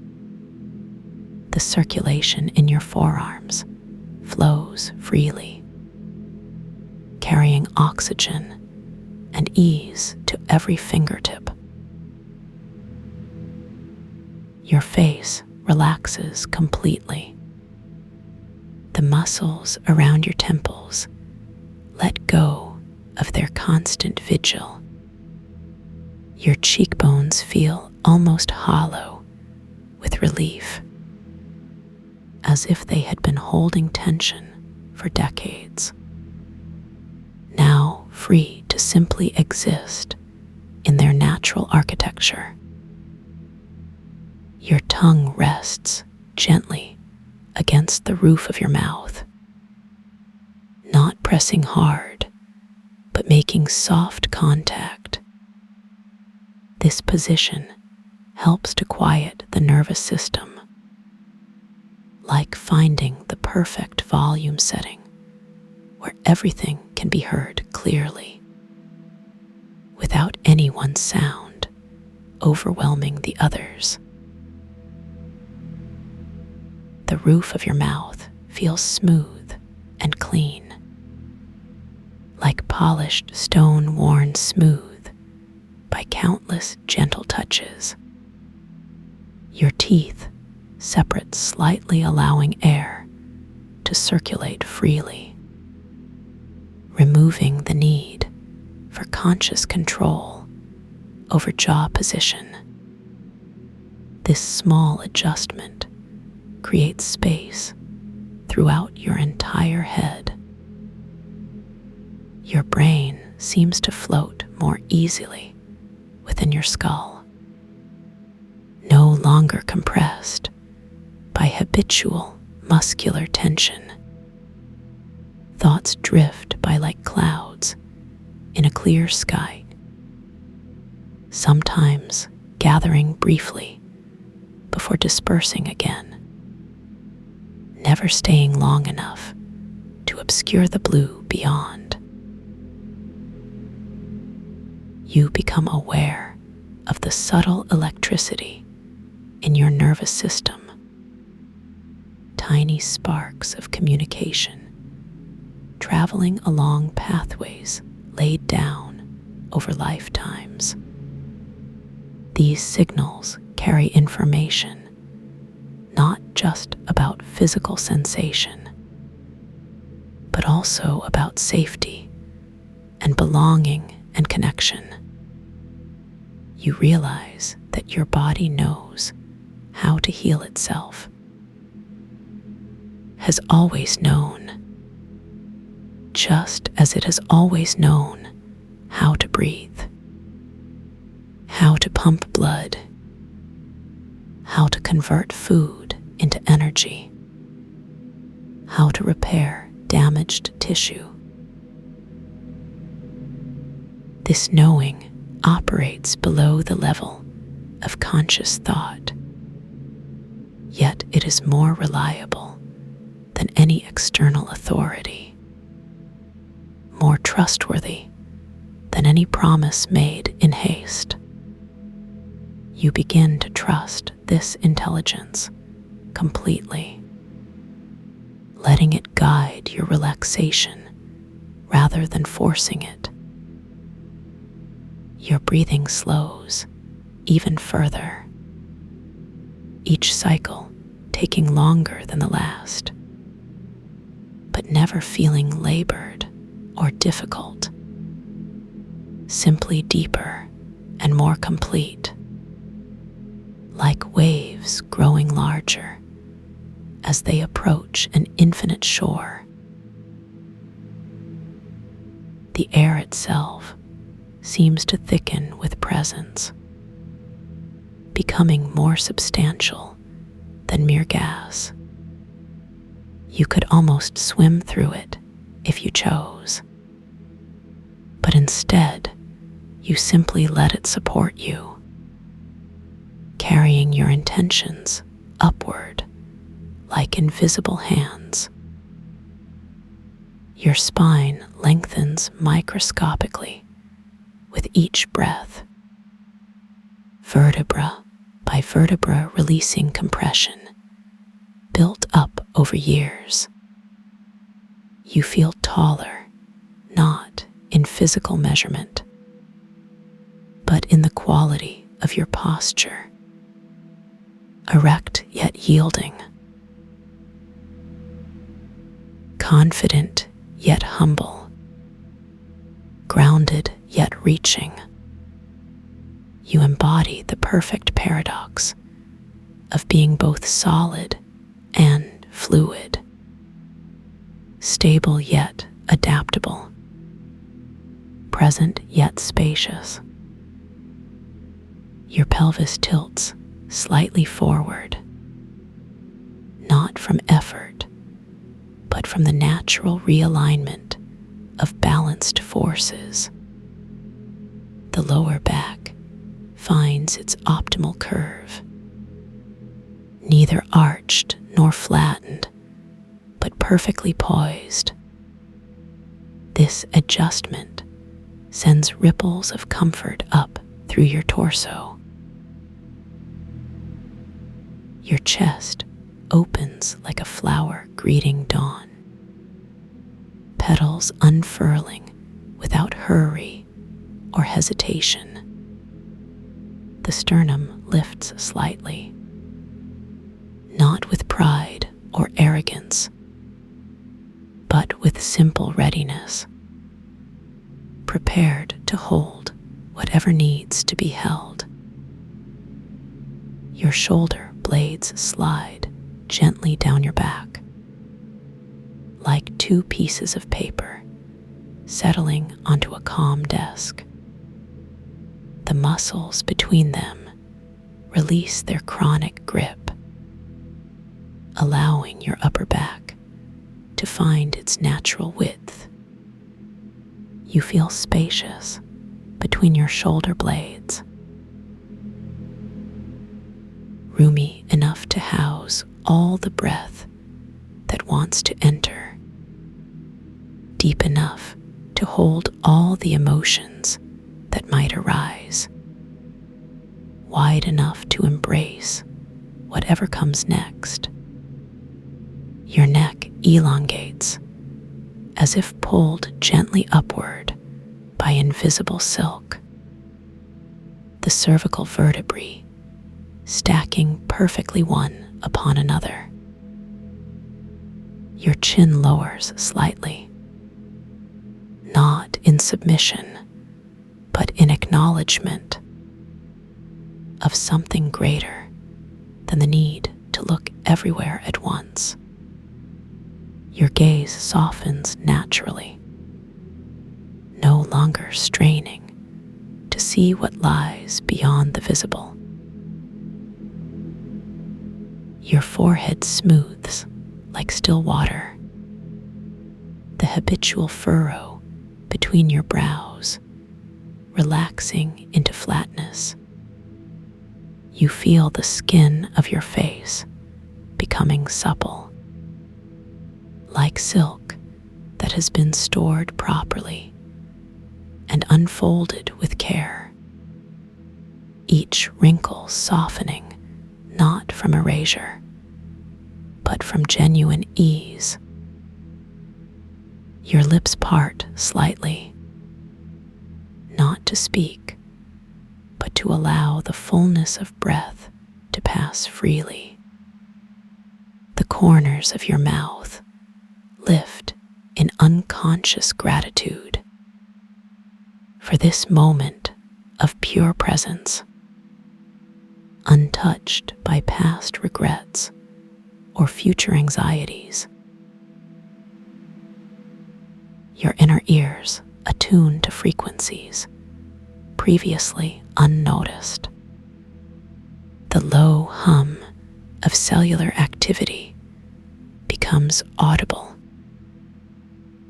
The circulation in your forearms flows freely, carrying oxygen and ease to every fingertip. Your face relaxes completely. The muscles around your temples let go of their constant vigil. Your cheekbones feel almost hollow with relief, as if they had been holding tension for decades. Now free to simply exist in their natural architecture. Your tongue rests gently against the roof of your mouth, not pressing hard, but making soft contact. This position helps to quiet the nervous system, like finding the perfect volume setting where everything can be heard clearly, without any one sound overwhelming the others. The roof of your mouth feels smooth and clean, like polished stone worn smooth by countless gentle touches. Your teeth separate slightly, allowing air to circulate freely, removing the need for conscious control over jaw position. This small adjustment creates space throughout your entire head. Your brain seems to float more easily within your skull, no longer compressed by habitual muscular tension. Thoughts drift by like clouds in a clear sky, sometimes gathering briefly before dispersing again, never staying long enough to obscure the blue beyond. You become aware of the subtle electricity in your nervous system, tiny sparks of communication traveling along pathways laid down over lifetimes. These signals carry information not just about physical sensation, but also about safety and belonging and connection. You realize that your body knows how to heal itself, has always known, just as it has always known how to breathe, how to pump blood, how to convert food into energy, how to repair damaged tissue. This knowing operates below the level of conscious thought, yet it is more reliable than any external authority, more trustworthy than any promise made in haste. You begin to trust this intelligence completely, letting it guide your relaxation rather than forcing it. Your breathing slows even further, each cycle taking longer than the last, but never feeling labored or difficult, simply deeper and more complete, like waves growing larger as they approach an infinite shore. The air itself seems to thicken with presence, becoming more substantial than mere gas. You could almost swim through it if you chose, but instead you simply let it support you, carrying your intentions upward like invisible hands. Your spine lengthens microscopically with each breath, vertebra by vertebra releasing compression built up over years. You feel taller, not in physical measurement, but in the quality of your posture, erect yet yielding, confident yet humble, grounded yet reaching. You embody the perfect paradox of being both solid and fluid, stable yet adaptable, present yet spacious. Your pelvis tilts slightly forward, not from effort, but from the natural realignment of balanced forces. The lower back finds its optimal curve, neither arched nor flattened, but perfectly poised. This adjustment sends ripples of comfort up through your torso. Your chest opens like a flower greeting dawn, petals unfurling without hurry or hesitation. The sternum lifts slightly, not with pride or arrogance, but with simple readiness, prepared to hold whatever needs to be held. Your shoulder blades slide gently down your back, like two pieces of paper settling onto a calm desk. The muscles between them release their chronic grip, allowing your upper back to find its natural width. You feel spacious between your shoulder blades, roomy enough to house all the breath that wants to enter, deep enough to hold all the emotions that might arise, wide enough to embrace whatever comes next. Your neck elongates as if pulled gently upward by invisible silk. The cervical vertebrae stacking perfectly one upon another. Your chin lowers slightly, not in submission, but in acknowledgement of something greater than the need to look everywhere at once. Your gaze softens naturally, no longer straining to see what lies beyond the visible. Your forehead smooths like still water. The habitual furrow between your brows relaxing into flatness. You feel the skin of your face becoming supple, like silk that has been stored properly and unfolded with care, each wrinkle softening not from erasure, but from genuine ease. Your lips part slightly, not to speak, but to allow the fullness of breath to pass freely. The corners of your mouth lift in unconscious gratitude for this moment of pure presence, untouched by past regrets or future anxieties. Your inner ears attune to frequencies previously unnoticed. The low hum of cellular activity becomes audible,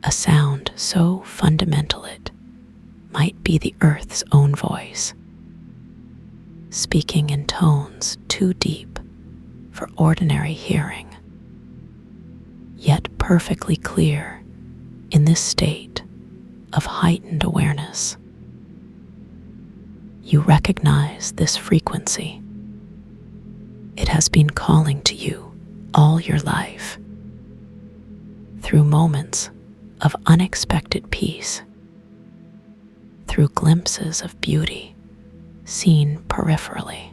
a sound so fundamental it might be the earth's own voice, speaking in tones too deep for ordinary hearing, yet perfectly clear in this state of heightened awareness. You recognize this frequency. It has been calling to you all your life, through moments of unexpected peace, through glimpses of beauty seen peripherally,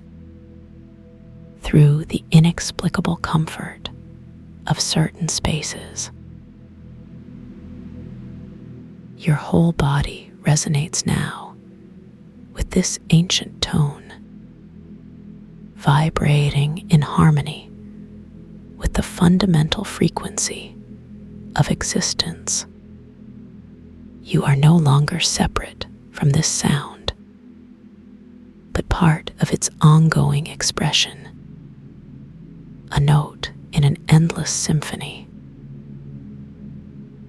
through the inexplicable comfort of certain spaces. Your whole body resonates now with this ancient tone, vibrating in harmony with the fundamental frequency of existence. You are no longer separate from this sound, but part of its ongoing expression, a note in an endless symphony,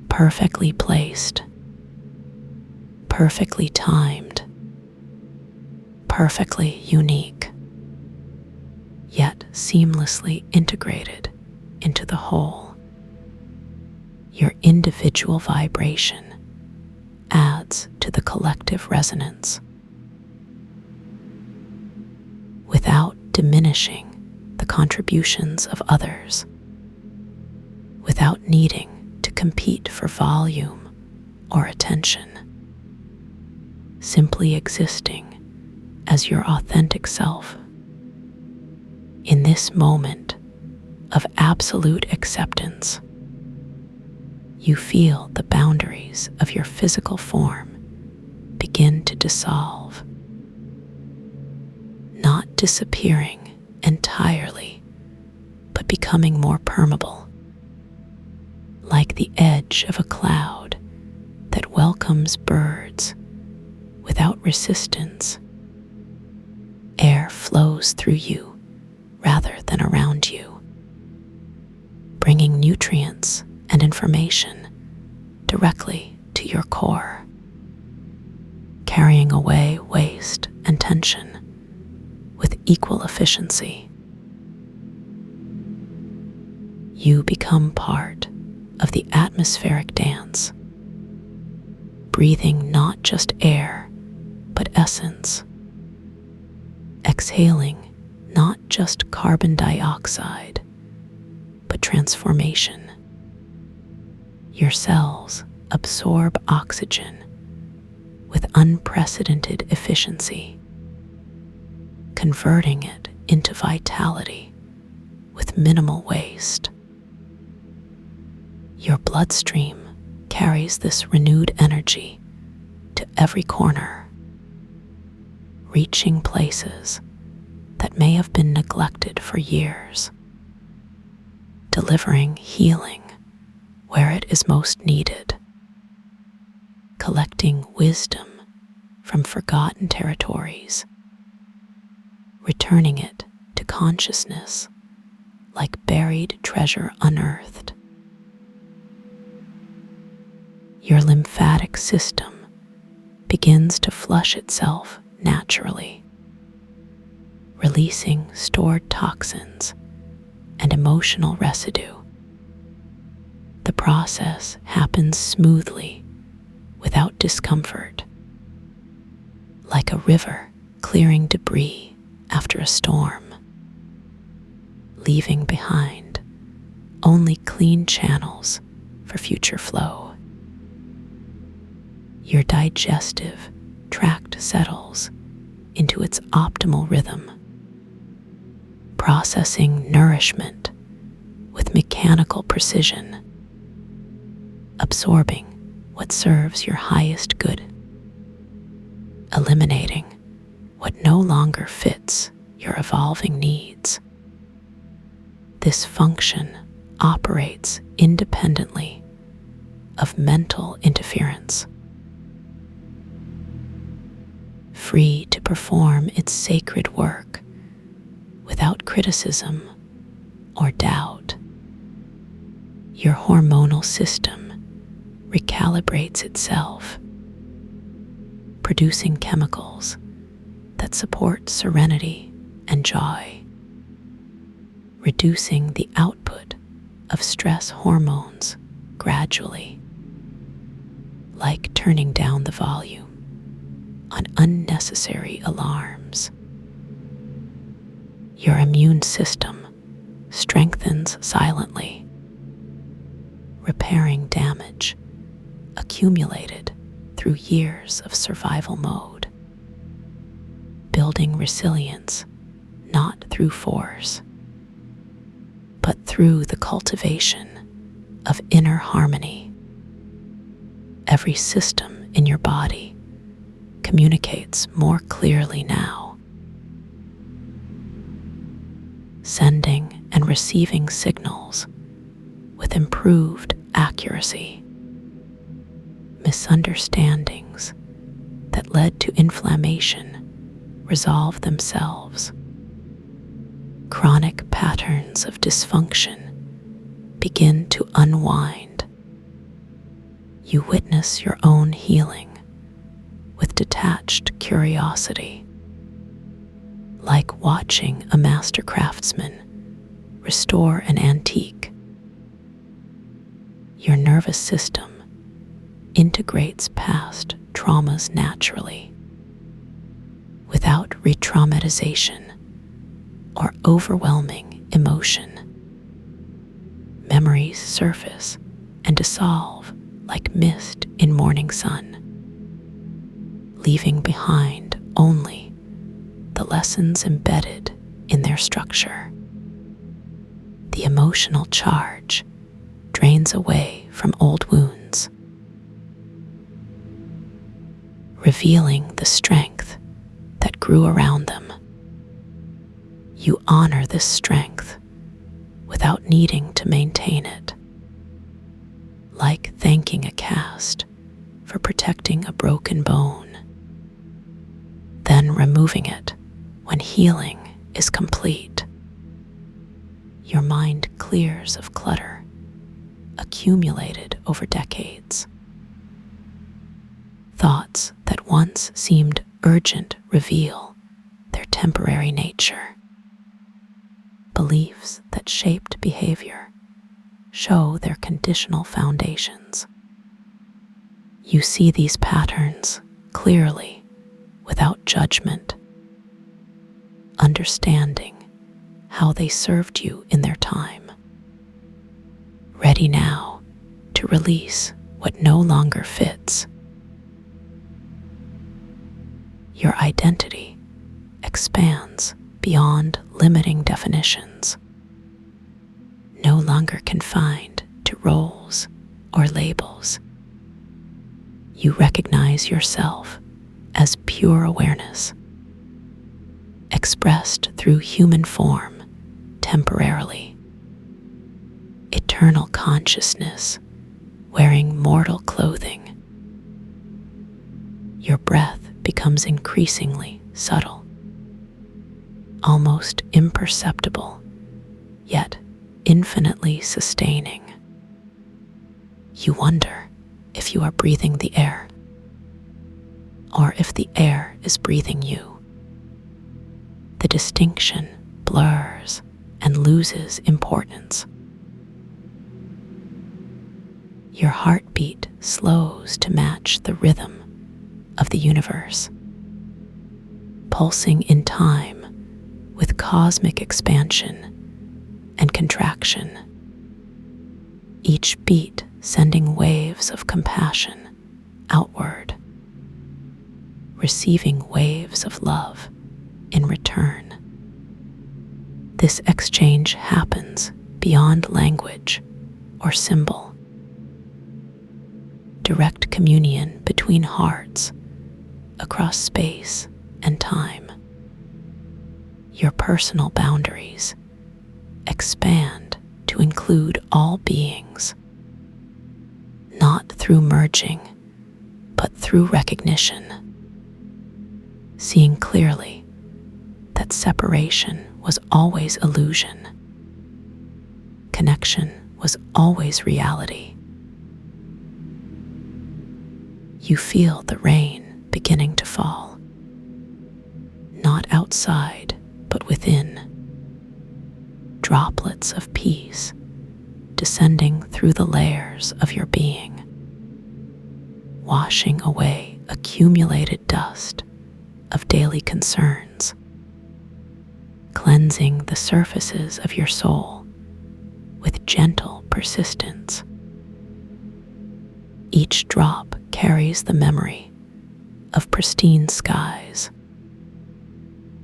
perfectly placed, perfectly timed, perfectly unique, yet seamlessly integrated into the whole. Your individual vibration adds to the collective resonance, without diminishing the contributions of others, without needing to compete for volume or attention, simply existing as your authentic self. In this moment of absolute acceptance, you feel the boundaries of your physical form begin to dissolve, not disappearing entirely, but becoming more permeable, like the edge of a cloud that welcomes birds without resistance. Air flows through you rather than around you, bringing nutrients and information directly to your core, carrying away waste and tension with equal efficiency. You become part of the atmospheric dance, breathing not just air, but essence, exhaling not just carbon dioxide, but transformation. Your cells absorb oxygen with unprecedented efficiency, converting it into vitality with minimal waste. Your bloodstream carries this renewed energy to every corner, reaching places that may have been neglected for years, delivering healing where it is most needed, collecting wisdom from forgotten territories, returning it to consciousness like buried treasure unearthed. Your lymphatic system begins to flush itself naturally, releasing stored toxins and emotional residue. The process happens smoothly, without discomfort, like a river clearing debris after a storm, leaving behind only clean channels for future flow. Your digestive tract settles into its optimal rhythm, processing nourishment with mechanical precision, absorbing what serves your highest good, eliminating what no longer fits your evolving needs. This function operates independently of mental interference, free to perform its sacred work without criticism or doubt. Your hormonal system recalibrates itself, producing chemicals that support serenity and joy, reducing the output of stress hormones gradually, like turning down the volume on unnecessary alarms. Your immune system strengthens silently, repairing damage accumulated through years of survival mode, building resilience not through force, but through the cultivation of inner harmony. Every system in your body communicates more clearly now, sending and receiving signals with improved accuracy. Misunderstandings that led to inflammation resolve themselves. Chronic patterns of dysfunction begin to unwind. You witness your own healing with detached curiosity, like watching a master craftsman restore an antique. Your nervous system integrates past traumas naturally, without re-traumatization or overwhelming emotion. Memories surface and dissolve like mist in morning sun, leaving behind only the lessons embedded in their structure. The emotional charge drains away from old wounds, revealing the strength that grew around them. You honor this strength without needing to maintain it, like thanking a cast for protecting a broken bone, then removing it when healing is complete. Your mind clears of clutter accumulated over decades. Thoughts that once seemed urgent reveal their temporary nature. Beliefs that shaped behavior show their conditional foundations. You see these patterns clearly without judgment, understanding how they served you in their time, ready now to release what no longer fits. Your identity expands beyond limiting definitions, no longer confined to roles or labels. You recognize yourself as pure awareness, expressed through human form temporarily, eternal consciousness wearing mortal clothing. Your breath becomes increasingly subtle, almost imperceptible, yet infinitely sustaining. You wonder if you are breathing the air, or if the air is breathing you. The distinction blurs and loses importance. Your heartbeat slows to match the rhythm of the universe, pulsing in time with cosmic expansion and contraction, each beat sending waves of compassion outward, receiving waves of love in return. This exchange happens beyond language or symbol. Direct communion between hearts across space and time. Your personal boundaries expand to include all beings, not through merging, but through recognition, seeing clearly that separation was always illusion, connection was always reality. You feel the rain beginning to fall, not outside, but within. Droplets of peace descending through the layers of your being, washing away accumulated dust of daily concerns, cleansing the surfaces of your soul with gentle persistence. Each drop carries the memory of pristine skies,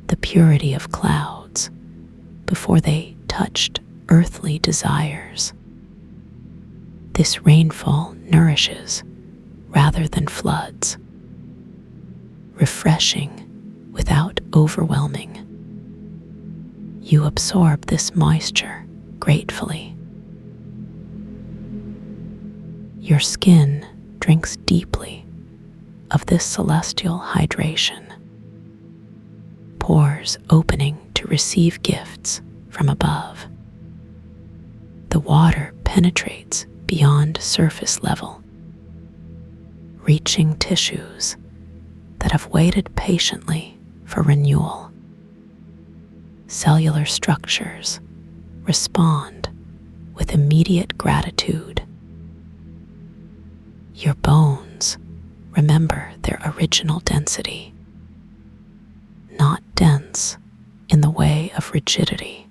the purity of clouds before they touched earthly desires. This rainfall nourishes rather than floods, refreshing without overwhelming. You absorb this moisture gratefully. Your skin drinks deeply of this celestial hydration, pores opening to receive gifts from above. The water penetrates beyond surface level, reaching tissues that have waited patiently for renewal. Cellular structures respond with immediate gratitude. Your bones remember their original density, not dense in the way of rigidity,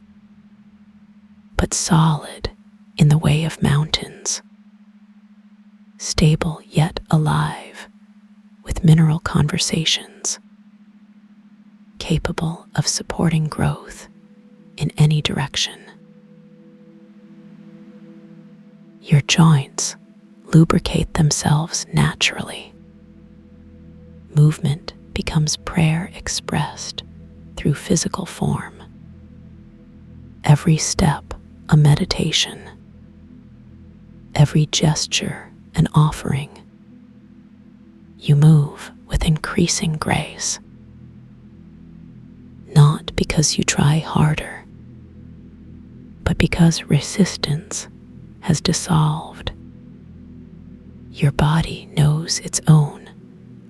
but solid in the way of mountains, stable yet alive with mineral conversations, capable of supporting growth in any direction. Your joints lubricate themselves naturally. Movement becomes prayer expressed through physical form. Every step a meditation, every gesture an offering. You move with increasing grace, not because you try harder, but because resistance has dissolved. Your body knows its own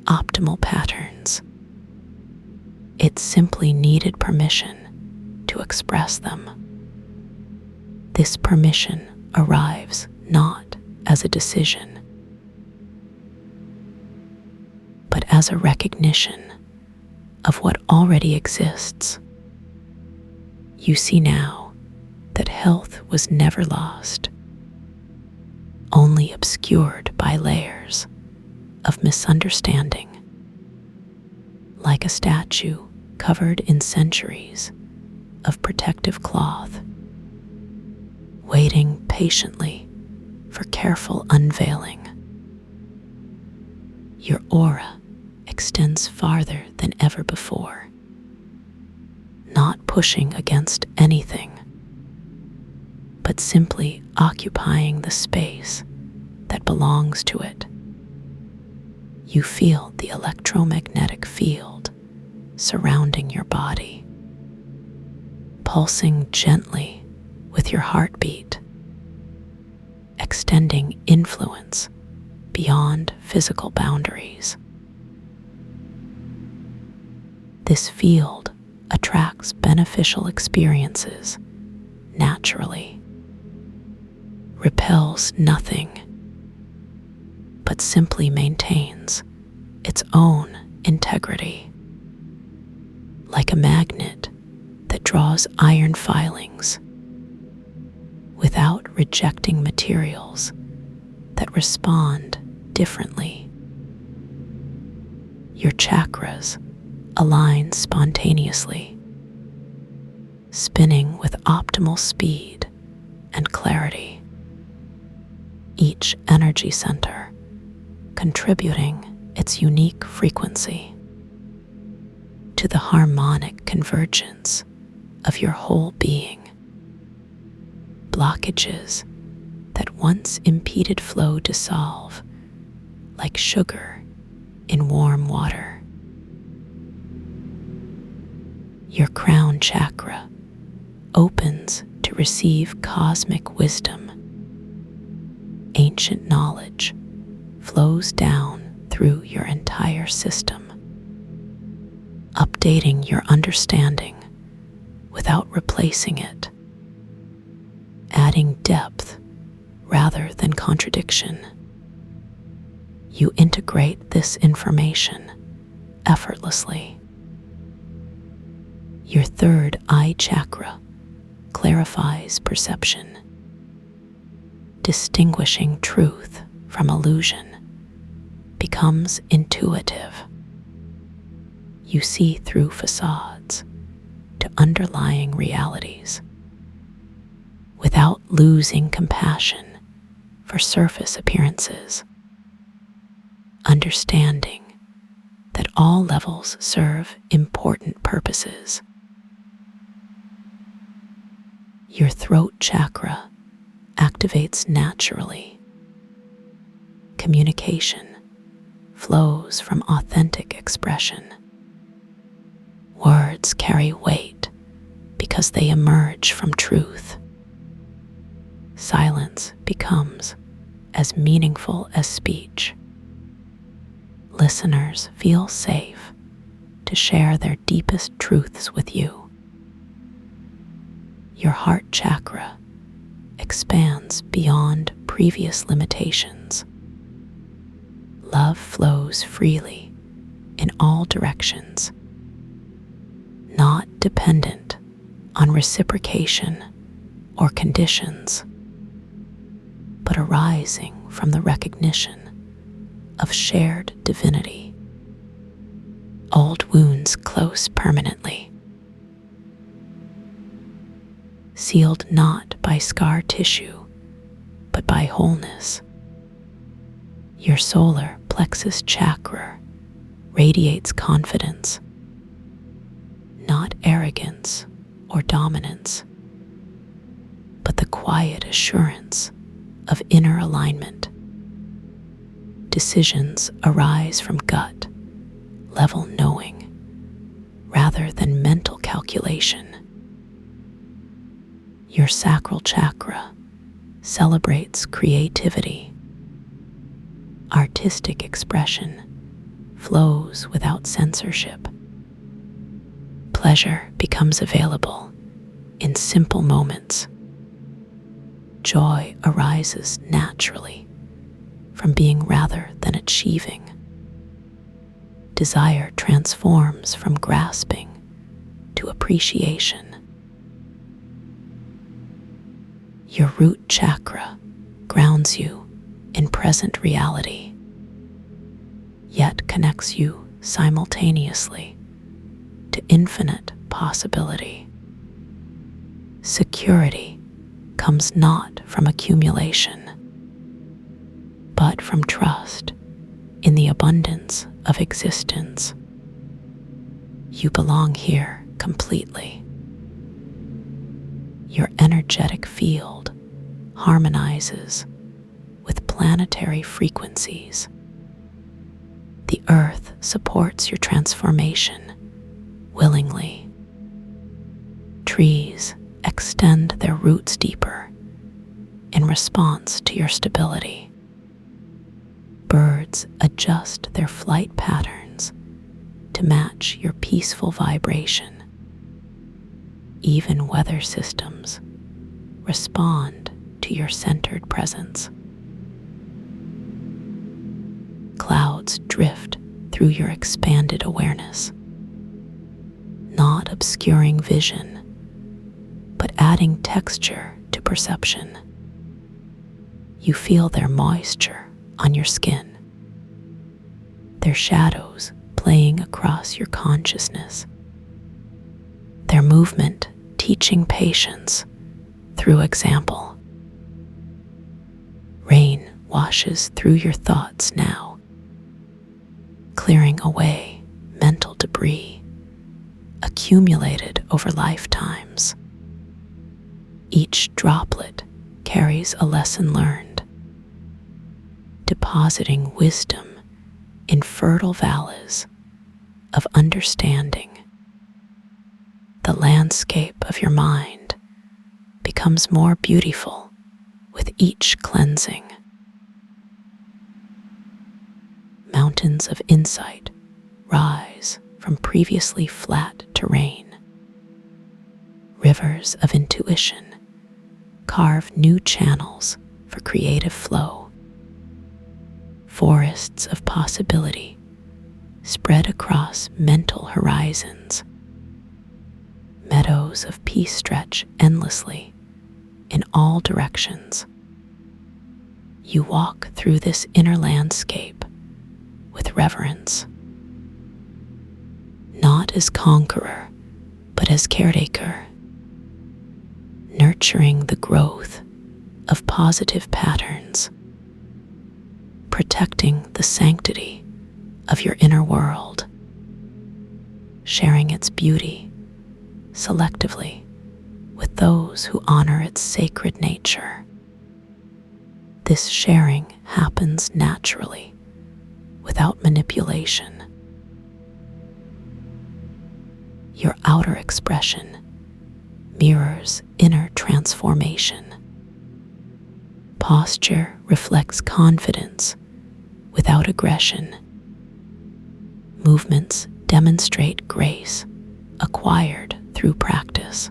optimal patterns. It simply needed permission to express them. This permission arrives not as a decision, but as a recognition of what already exists. You see now that health was never lost, only obscured by layers of misunderstanding, like a statue covered in centuries of protective cloth, waiting patiently for careful unveiling. Your aura extends farther than ever before, not pushing against anything, but simply occupying the space that belongs to it. You feel the electromagnetic field surrounding your body, pulsing gently with your heartbeat, extending influence beyond physical boundaries. This field attracts beneficial experiences naturally, repels nothing, but simply maintains its own integrity. Like a magnet that draws iron filings without rejecting materials that respond differently. Your chakras align spontaneously, spinning with optimal speed and clarity. Each energy center contributing its unique frequency to the harmonic convergence of your whole being. Blockages that once impeded flow dissolve like sugar in warm water. Your crown chakra opens to receive cosmic wisdom. Ancient knowledge flows down through your entire system, updating your understanding without replacing it, adding depth rather than contradiction. You integrate this information effortlessly. Your third eye chakra clarifies perception, distinguishing truth from illusion becomes intuitive. You see through facades to underlying realities without losing compassion for surface appearances, understanding that all levels serve important purposes. Your throat chakra activates naturally. Communication flows from authentic expression. Words carry weight because they emerge from truth. Silence becomes as meaningful as speech. Listeners feel safe to share their deepest truths with you. Your heart chakra expands beyond previous limitations. Love flows freely in all directions, not dependent on reciprocation or conditions, but arising from the recognition of shared divinity. Old wounds close permanently, sealed not by scar tissue, but by wholeness. Your solar plexus chakra radiates confidence, not arrogance or dominance, but the quiet assurance of inner alignment. Decisions arise from gut level knowing rather than mental calculation. Your sacral chakra celebrates creativity. Artistic expression flows without censorship. Pleasure becomes available in simple moments. Joy arises naturally from being rather than achieving. Desire transforms from grasping to appreciation. Your root chakra grounds you in present reality, yet connects you simultaneously to infinite possibility. Security comes not from accumulation, but from trust in the abundance of existence. You belong here completely. Your energetic field harmonizes with planetary frequencies. The earth supports your transformation willingly. Trees extend their roots deeper in response to your stability. Birds adjust their flight patterns to match your peaceful vibration. Even weather systems respond to your centered presence. Clouds drift through your expanded awareness, not obscuring vision, but adding texture to perception. You feel their moisture on your skin, their shadows playing across your consciousness, their movement teaching patience through example. Rain washes through your thoughts now, clearing away mental debris accumulated over lifetimes. Each droplet carries a lesson learned, depositing wisdom in fertile valleys of understanding. The landscape of your mind becomes more beautiful with each cleansing. Mountains of insight rise from previously flat terrain. Rivers of intuition carve new channels for creative flow. Forests of possibility spread across mental horizons. Meadows of peace stretch endlessly in all directions. you walk through this inner landscape with reverence, not as conqueror, but as caretaker, nurturing the growth of positive patterns, protecting the sanctity of your inner world, sharing its beauty selectively with those who honor its sacred nature. This sharing happens naturally, without manipulation. Your outer expression mirrors inner transformation. Posture reflects confidence without aggression. Movements demonstrate grace acquired through practice.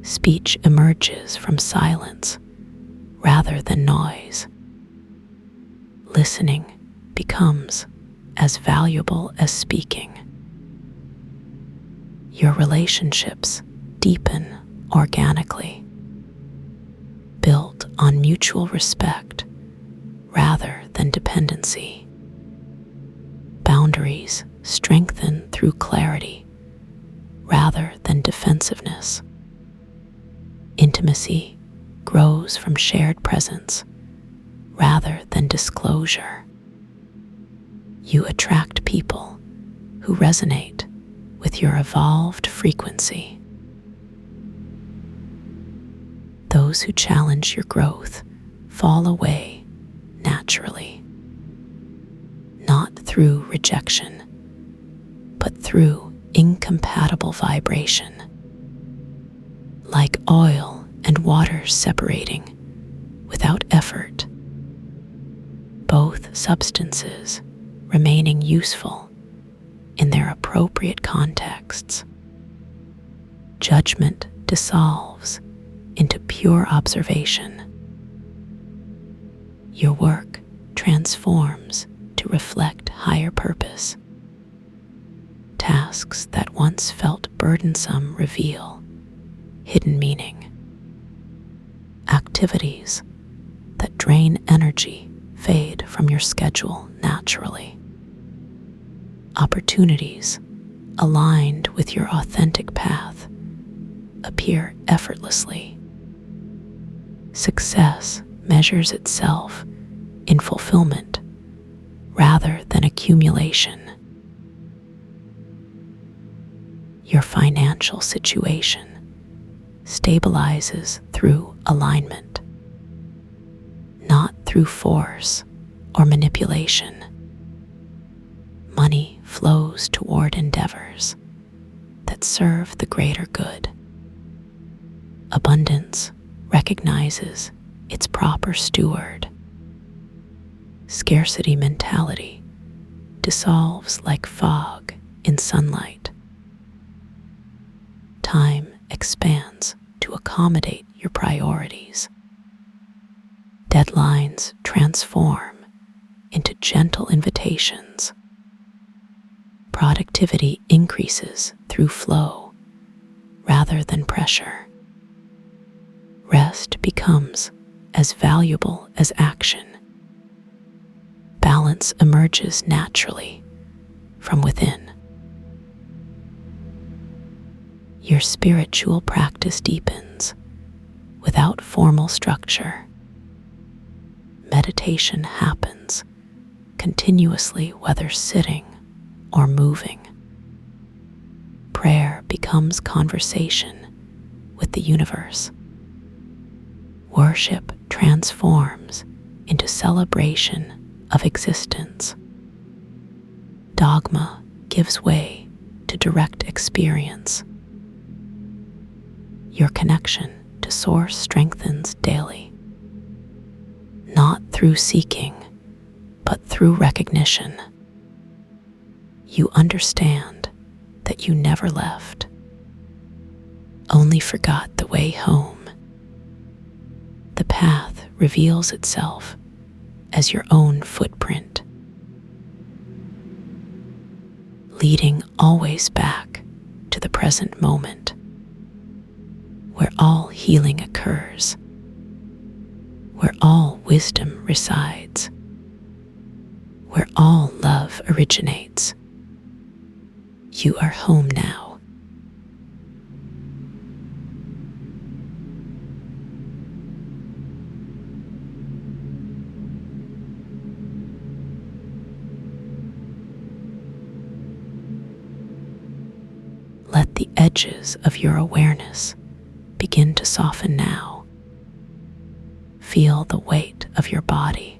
Speech emerges from silence rather than noise. Listening becomes as valuable as speaking. Your relationships deepen organically, built on mutual respect rather than dependency. Boundaries strengthen through clarity rather than defensiveness. Intimacy grows from shared presence rather than disclosure. You attract people who resonate with your evolved frequency. Those who challenge your growth fall away naturally, not through rejection, but through incompatible vibration. Like oil and water separating without effort, both substances remaining useful in their appropriate contexts. Judgment dissolves into pure observation. Your work transforms to reflect higher purpose. Tasks that once felt burdensome reveal hidden meaning. Activities that drain energy fade from your schedule naturally. Opportunities aligned with your authentic path appear effortlessly. Success measures itself in fulfillment rather than accumulation. Your financial situation stabilizes through alignment, not through force or manipulation. Money flows toward endeavors that serve the greater good. Abundance recognizes its proper steward. Scarcity mentality dissolves like fog in sunlight. Time expands to accommodate your priorities. Deadlines transform into gentle invitations. Productivity increases through flow rather than pressure. Rest becomes as valuable as action. Balance emerges naturally from within. Your spiritual practice deepens without formal structure. Meditation happens continuously, whether sitting or moving. Prayer becomes conversation with the universe. Worship transforms into celebration of existence. Dogma gives way to direct experience. Your connection to Source strengthens daily, not through seeking, but through recognition. You understand that you never left, only forgot the way home. The path reveals itself as your own footprint, leading always back to the present moment, where all healing occurs, where all wisdom resides, where all love originates. You are home now. Let the edges of your awareness begin to soften now. Feel the weight of your body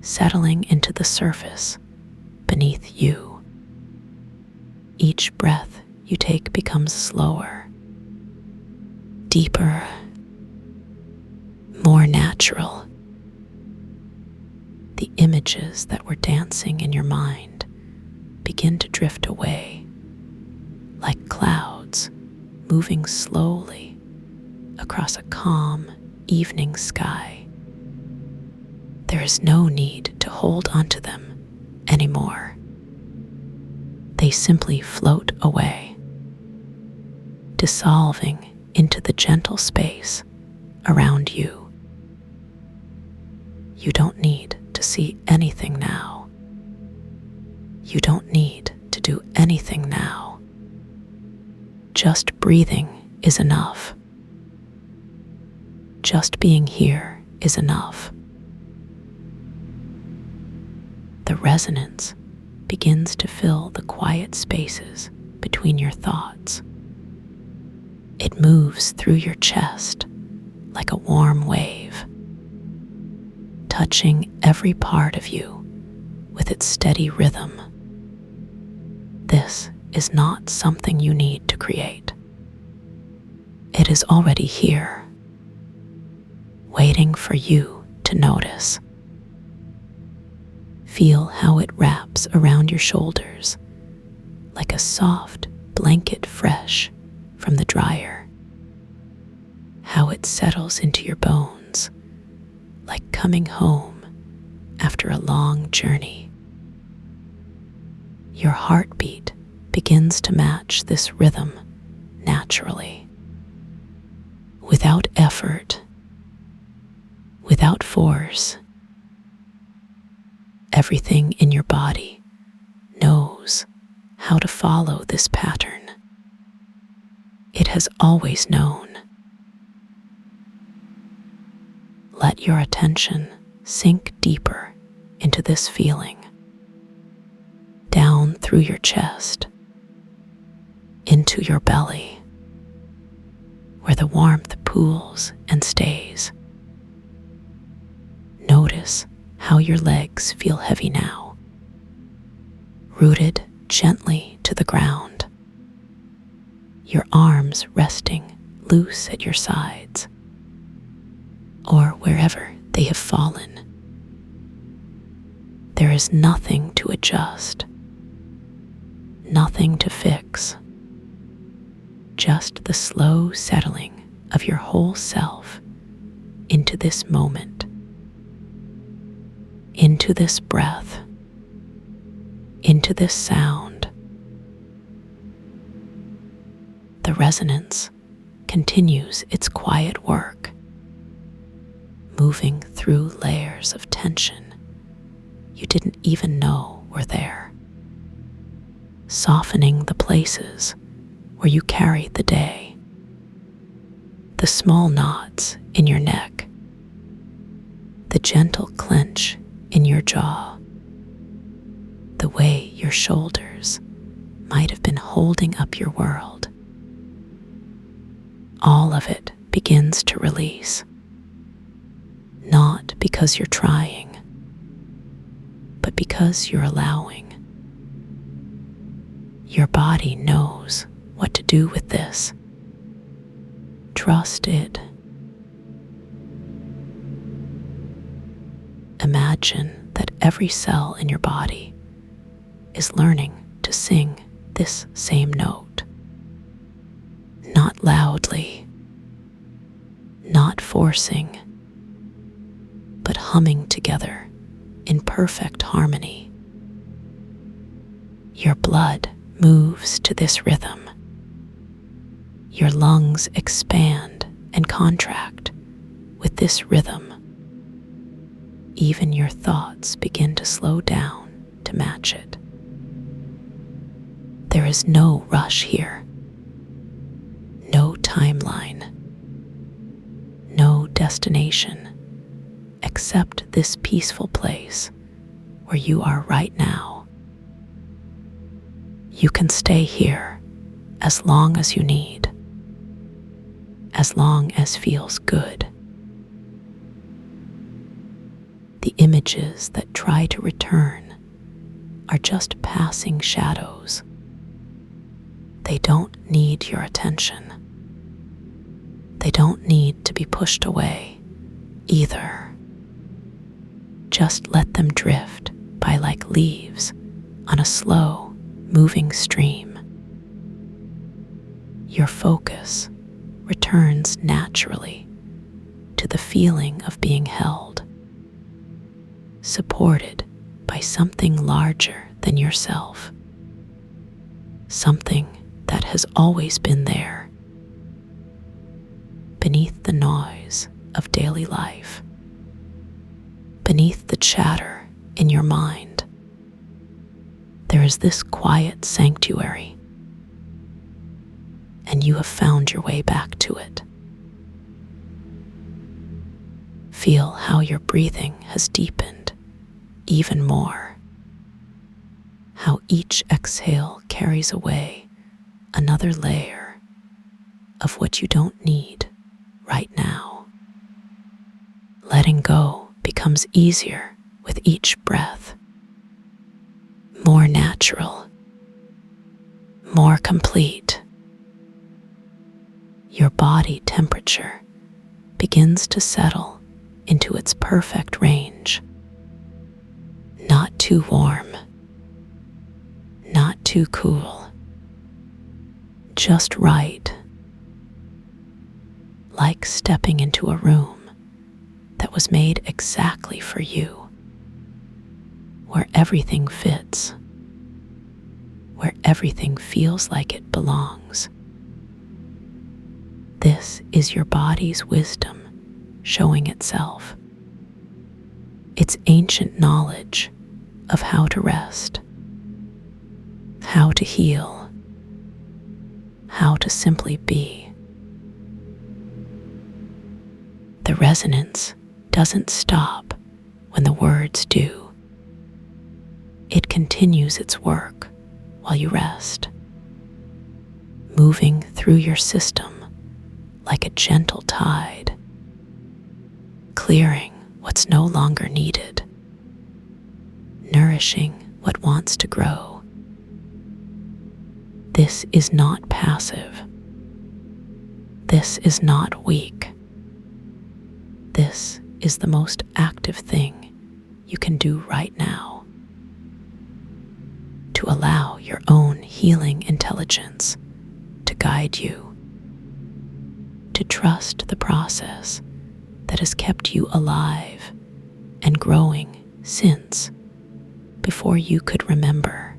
settling into the surface beneath you. Each breath you take becomes slower, deeper, more natural. The images that were dancing in your mind begin to drift away, like clouds moving slowly across a calm evening sky. There is no need to hold onto them anymore. They simply float away, dissolving into the gentle space around you. You don't need to see anything now. You don't need to do anything now. Just breathing is enough. Just being here is enough. The resonance begins to fill the quiet spaces between your thoughts. It moves through your chest like a warm wave, touching every part of you with its steady rhythm. This is not something you need to create. It is already here, waiting for you to notice. Feel how it wraps around your shoulders like a soft blanket fresh from the dryer. How it settles into your bones like coming home after a long journey. Your heartbeat begins to match this rhythm naturally, without effort, without force. Everything in your body knows how to follow this pattern. It has always known. Let your attention sink deeper into this feeling, down through your chest, into your belly, where the warmth pools and stays. Notice how your legs feel heavy now, rooted gently to the ground, your arms resting loose at your sides, or wherever they have fallen. There is nothing to adjust, nothing to fix, just the slow settling of your whole self into this moment, into this breath, into this sound. The resonance continues its quiet work, moving through layers of tension you didn't even know were there, softening the places where you carried the day, the small knots in your neck, the gentle clench in your jaw, the way your shoulders might have been holding up your world. All of it begins to release, not because you're trying, but because you're allowing. Your body knows what to do with this. Trust it. Imagine that every cell in your body is learning to sing this same note. Not loudly, not forcing, but humming together in perfect harmony. Your blood moves to this rhythm. Your lungs expand and contract with this rhythm. even your thoughts begin to slow down to match it. There is no rush here, no timeline, no destination, except this peaceful place where you are right now. You can stay here as long as you need, as long as feels good. The images that try to return are just passing shadows. They don't need your attention. They don't need to be pushed away either. Just let them drift by like leaves on a slow, moving stream. Your focus returns naturally to the feeling of being held, supported by something larger than yourself, something that has always been there, beneath the noise of daily life, beneath the chatter in your mind. There is this quiet sanctuary, and you have found your way back to it. Feel how your breathing has deepened even more, how each exhale carries away another layer of what you don't need right now. Letting go becomes easier with each breath, more natural, more complete. Your body temperature begins to settle into its perfect range. Not too warm, not too cool, just right. Like stepping into a room that was made exactly for you, where everything fits, where everything feels like it belongs. This is your body's wisdom showing itself. Its ancient knowledge of how to rest, how to heal, how to simply be. The resonance doesn't stop when the words do. It continues its work while you rest, moving through your system like a gentle tide, clearing what's no longer needed, nourishing what wants to grow. This is not passive. This is not weak. This is the most active thing you can do right now, to allow your own healing intelligence to guide you, to trust the process that has kept you alive and growing since before you could remember,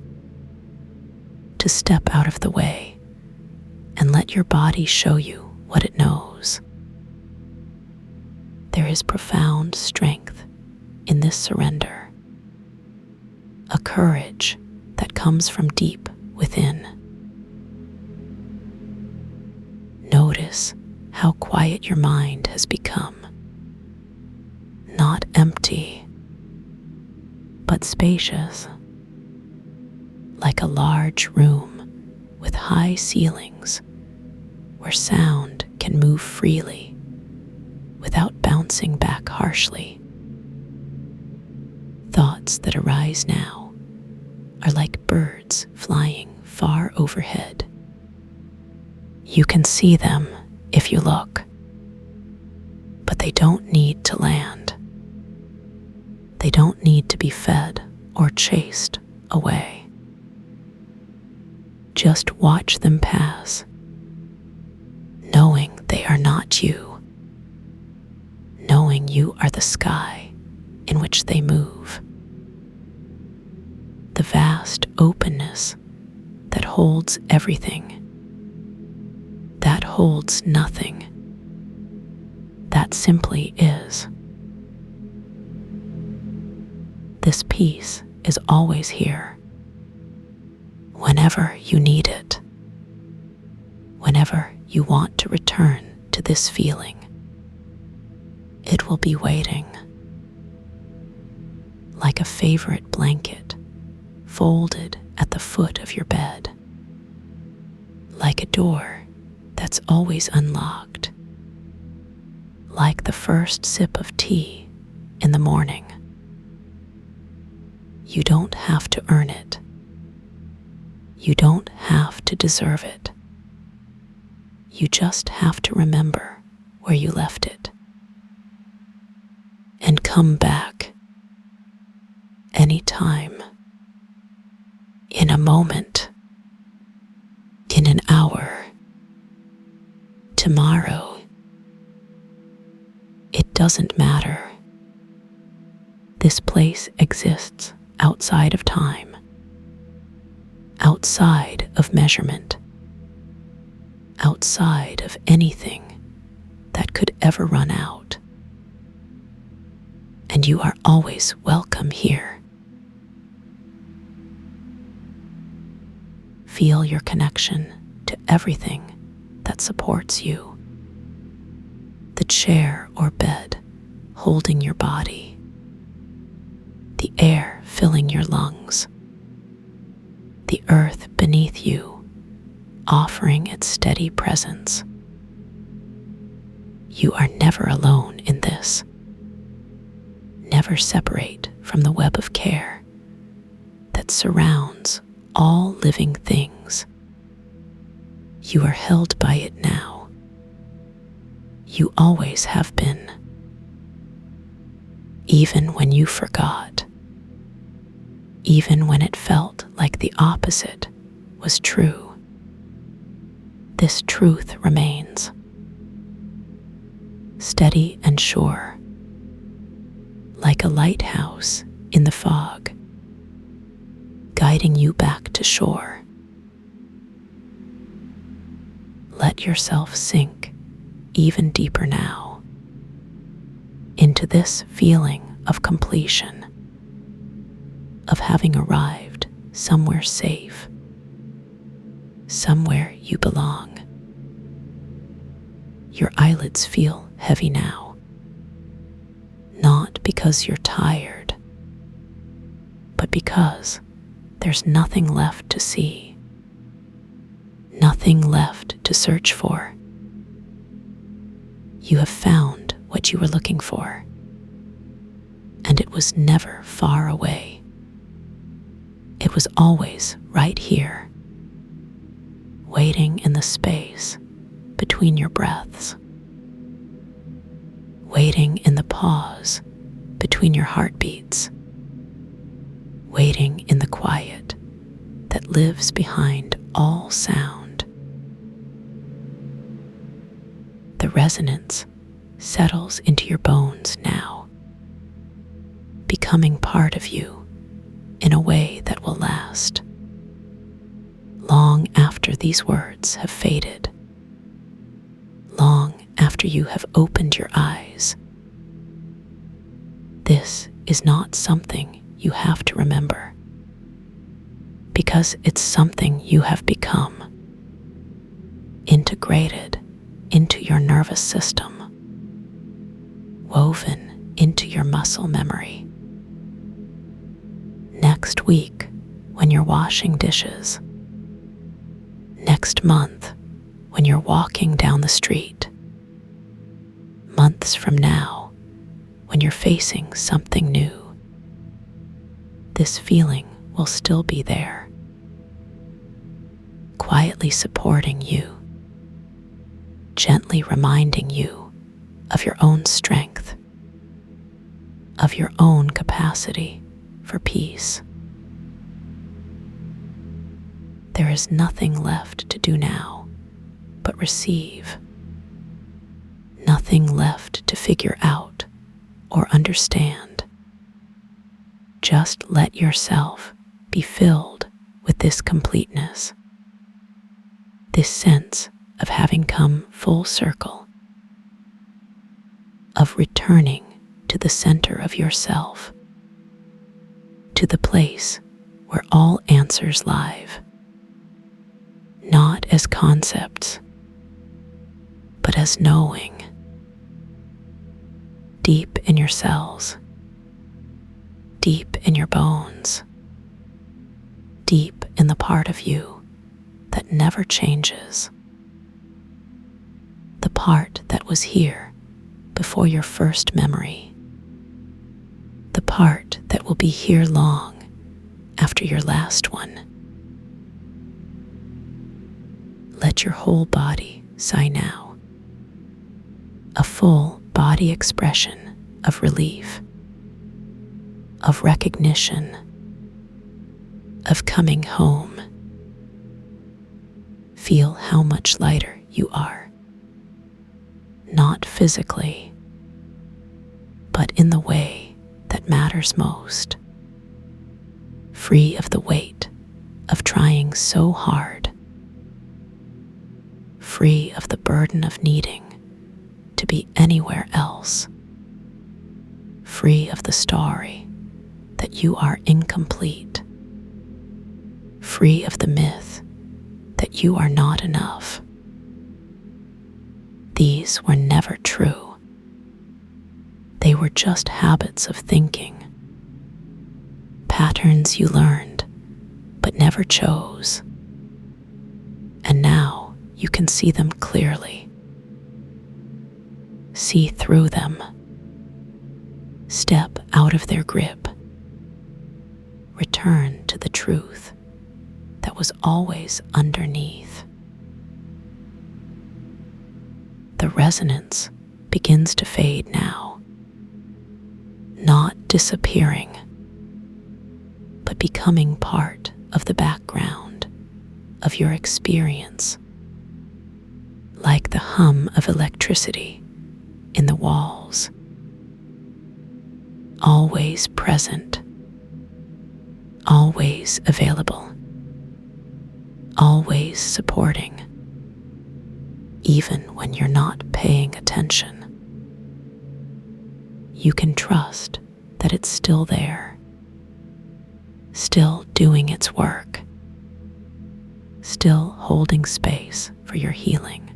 to step out of the way and let your body show you what it knows. There is profound strength in this surrender, a courage that comes from deep within. Notice how quiet your mind has become, not empty, but spacious, like a large room with high ceilings where sound can move freely without bouncing back harshly. Thoughts that arise now are like birds flying far overhead. You can see them if you look, but they don't need to land. They don't need to be fed or chased away. Just watch them pass, knowing they are not you, knowing you are the sky in which they move. The vast openness that holds everything, that holds nothing, that simply is. This peace is always here, whenever you need it, whenever you want to return to this feeling. It will be waiting, like a favorite blanket folded at the foot of your bed, like a door that's always unlocked, like the first sip of tea in the morning. You don't have to earn it. You don't have to deserve it. You just have to remember where you left it and come back anytime, in a moment, in an hour, tomorrow. It doesn't matter. This place exists outside of time, outside of measurement, outside of anything that could ever run out. And you are always welcome here. Feel your connection to everything that supports you. The chair or bed holding your body, the air filling your lungs, the earth beneath you offering its steady presence. You are never alone in this. Never separate from the web of care that surrounds all living things. You are held by it now. You always have been. Even when you forgot, even when it felt like the opposite was true, this truth remains, steady and sure, like a lighthouse in the fog, guiding you back to shore. Let yourself sink even deeper now into this feeling of completion, of having arrived somewhere safe, somewhere you belong. Your eyelids feel heavy now, not because you're tired, but because there's nothing left to see, nothing left to search for. You have found what you were looking for, and it was never far away. It was always right here, waiting in the space between your breaths, waiting in the pause between your heartbeats, waiting in the quiet that lives behind all sound. The resonance settles into your bones now, becoming part of you in a way that will last long after these words have faded, long after you have opened your eyes. This is not something you have to remember, because it's something you have become, integrated into your nervous system, woven into your muscle memory. Next week, when you're washing dishes, next month, when you're walking down the street, months from now, when you're facing something new, this feeling will still be there, quietly supporting you, gently reminding you of your own strength, of your own capacity for peace. There is nothing left to do now but receive, nothing left to figure out or understand. Just let yourself be filled with this completeness, this sense of having come full circle, of returning to the center of yourself, to the place where all answers live, not as concepts, but as knowing, deep in your cells, deep in your bones, deep in the part of you that never changes, the part that was here before your first memory, the part that will be here long after your last one. Let your whole body sigh now, a full body expression of relief, of recognition, of coming home. Feel how much lighter you are, not physically, but in the way that matters most, free of the weight of trying so hard, free of the burden of needing to be anywhere else, free of the story that you are incomplete, free of the myth that you are not enough. These were never true. They were just habits of thinking, patterns you learned but never chose. And now you can see them clearly. See through them. Step out of their grip. Return to the truth that was always underneath. The resonance begins to fade now, not disappearing, but becoming part of the background of your experience, like the hum of electricity in the walls, always present, always available, always supporting, even when you're not paying attention. You can trust that it's still there, still doing its work, still holding space for your healing,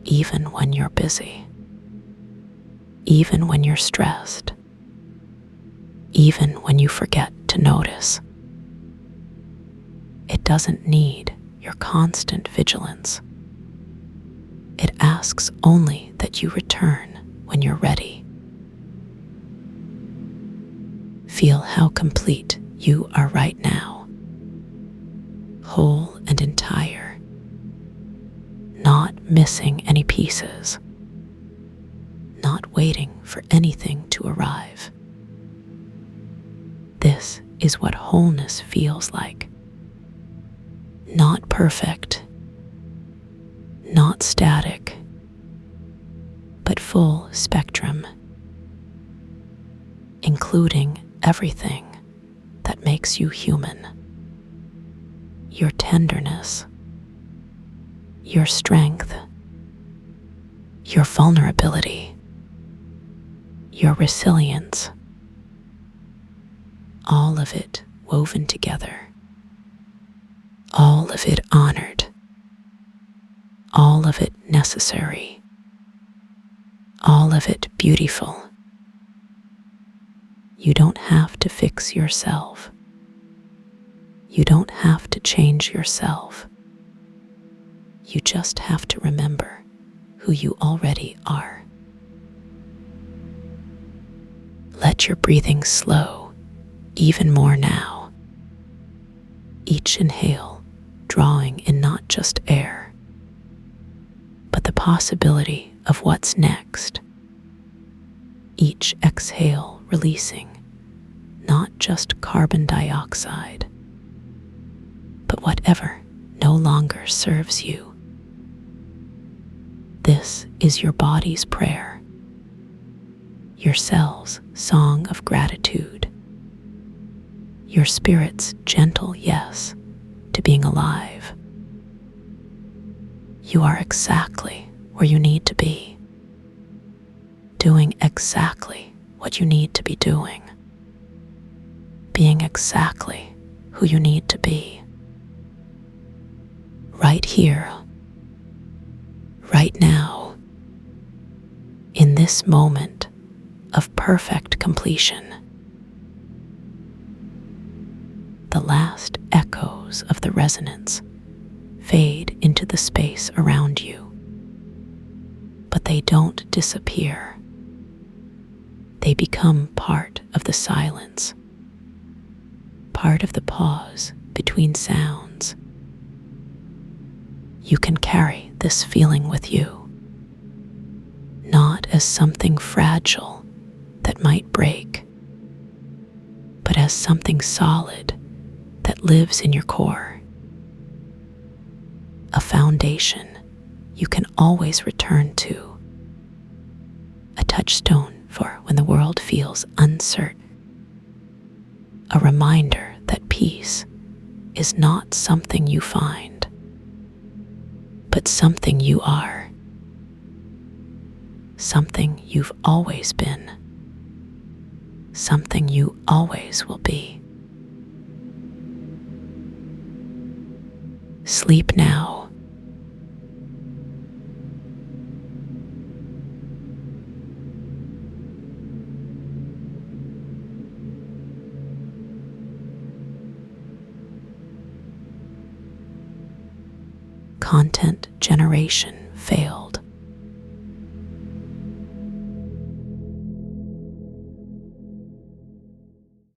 even when you're busy, even when you're stressed, even when you forget to notice. It doesn't need your constant vigilance. It asks only that you return when you're ready. Feel how complete you are right now, whole and entire, not missing any pieces, not waiting for anything to arrive. This is what wholeness feels like. Not perfect, not static, but full spectrum, including everything that makes you human. Your tenderness, your strength, your vulnerability, your resilience, all of it woven together, all of it honored, all of it necessary, all of it beautiful. You don't have to fix yourself. You don't have to change yourself. You just have to remember who you already are. Let your breathing slow even more now. Each inhale drawing in not just air, but the possibility of what's next. Each exhale releasing not just carbon dioxide, but whatever no longer serves you. This is your body's prayer, your cell's song of gratitude, your spirit's gentle yes to being alive. You are exactly where you need to be, doing exactly what you need to be doing. being exactly who you need to be. Right here, right now, in this moment of perfect completion. The last echoes of the resonance fade into the space around you, but they don't disappear. They become part of the silence, part of the pause between sounds. You can carry this feeling with you, not as something fragile that might break, but as something solid that lives in your core. A foundation you can always return to, a touchstone for when the world feels uncertain, a reminder that peace is not something you find, but something you are, something you've always been, something you always will be. Sleep now. Content generation failed.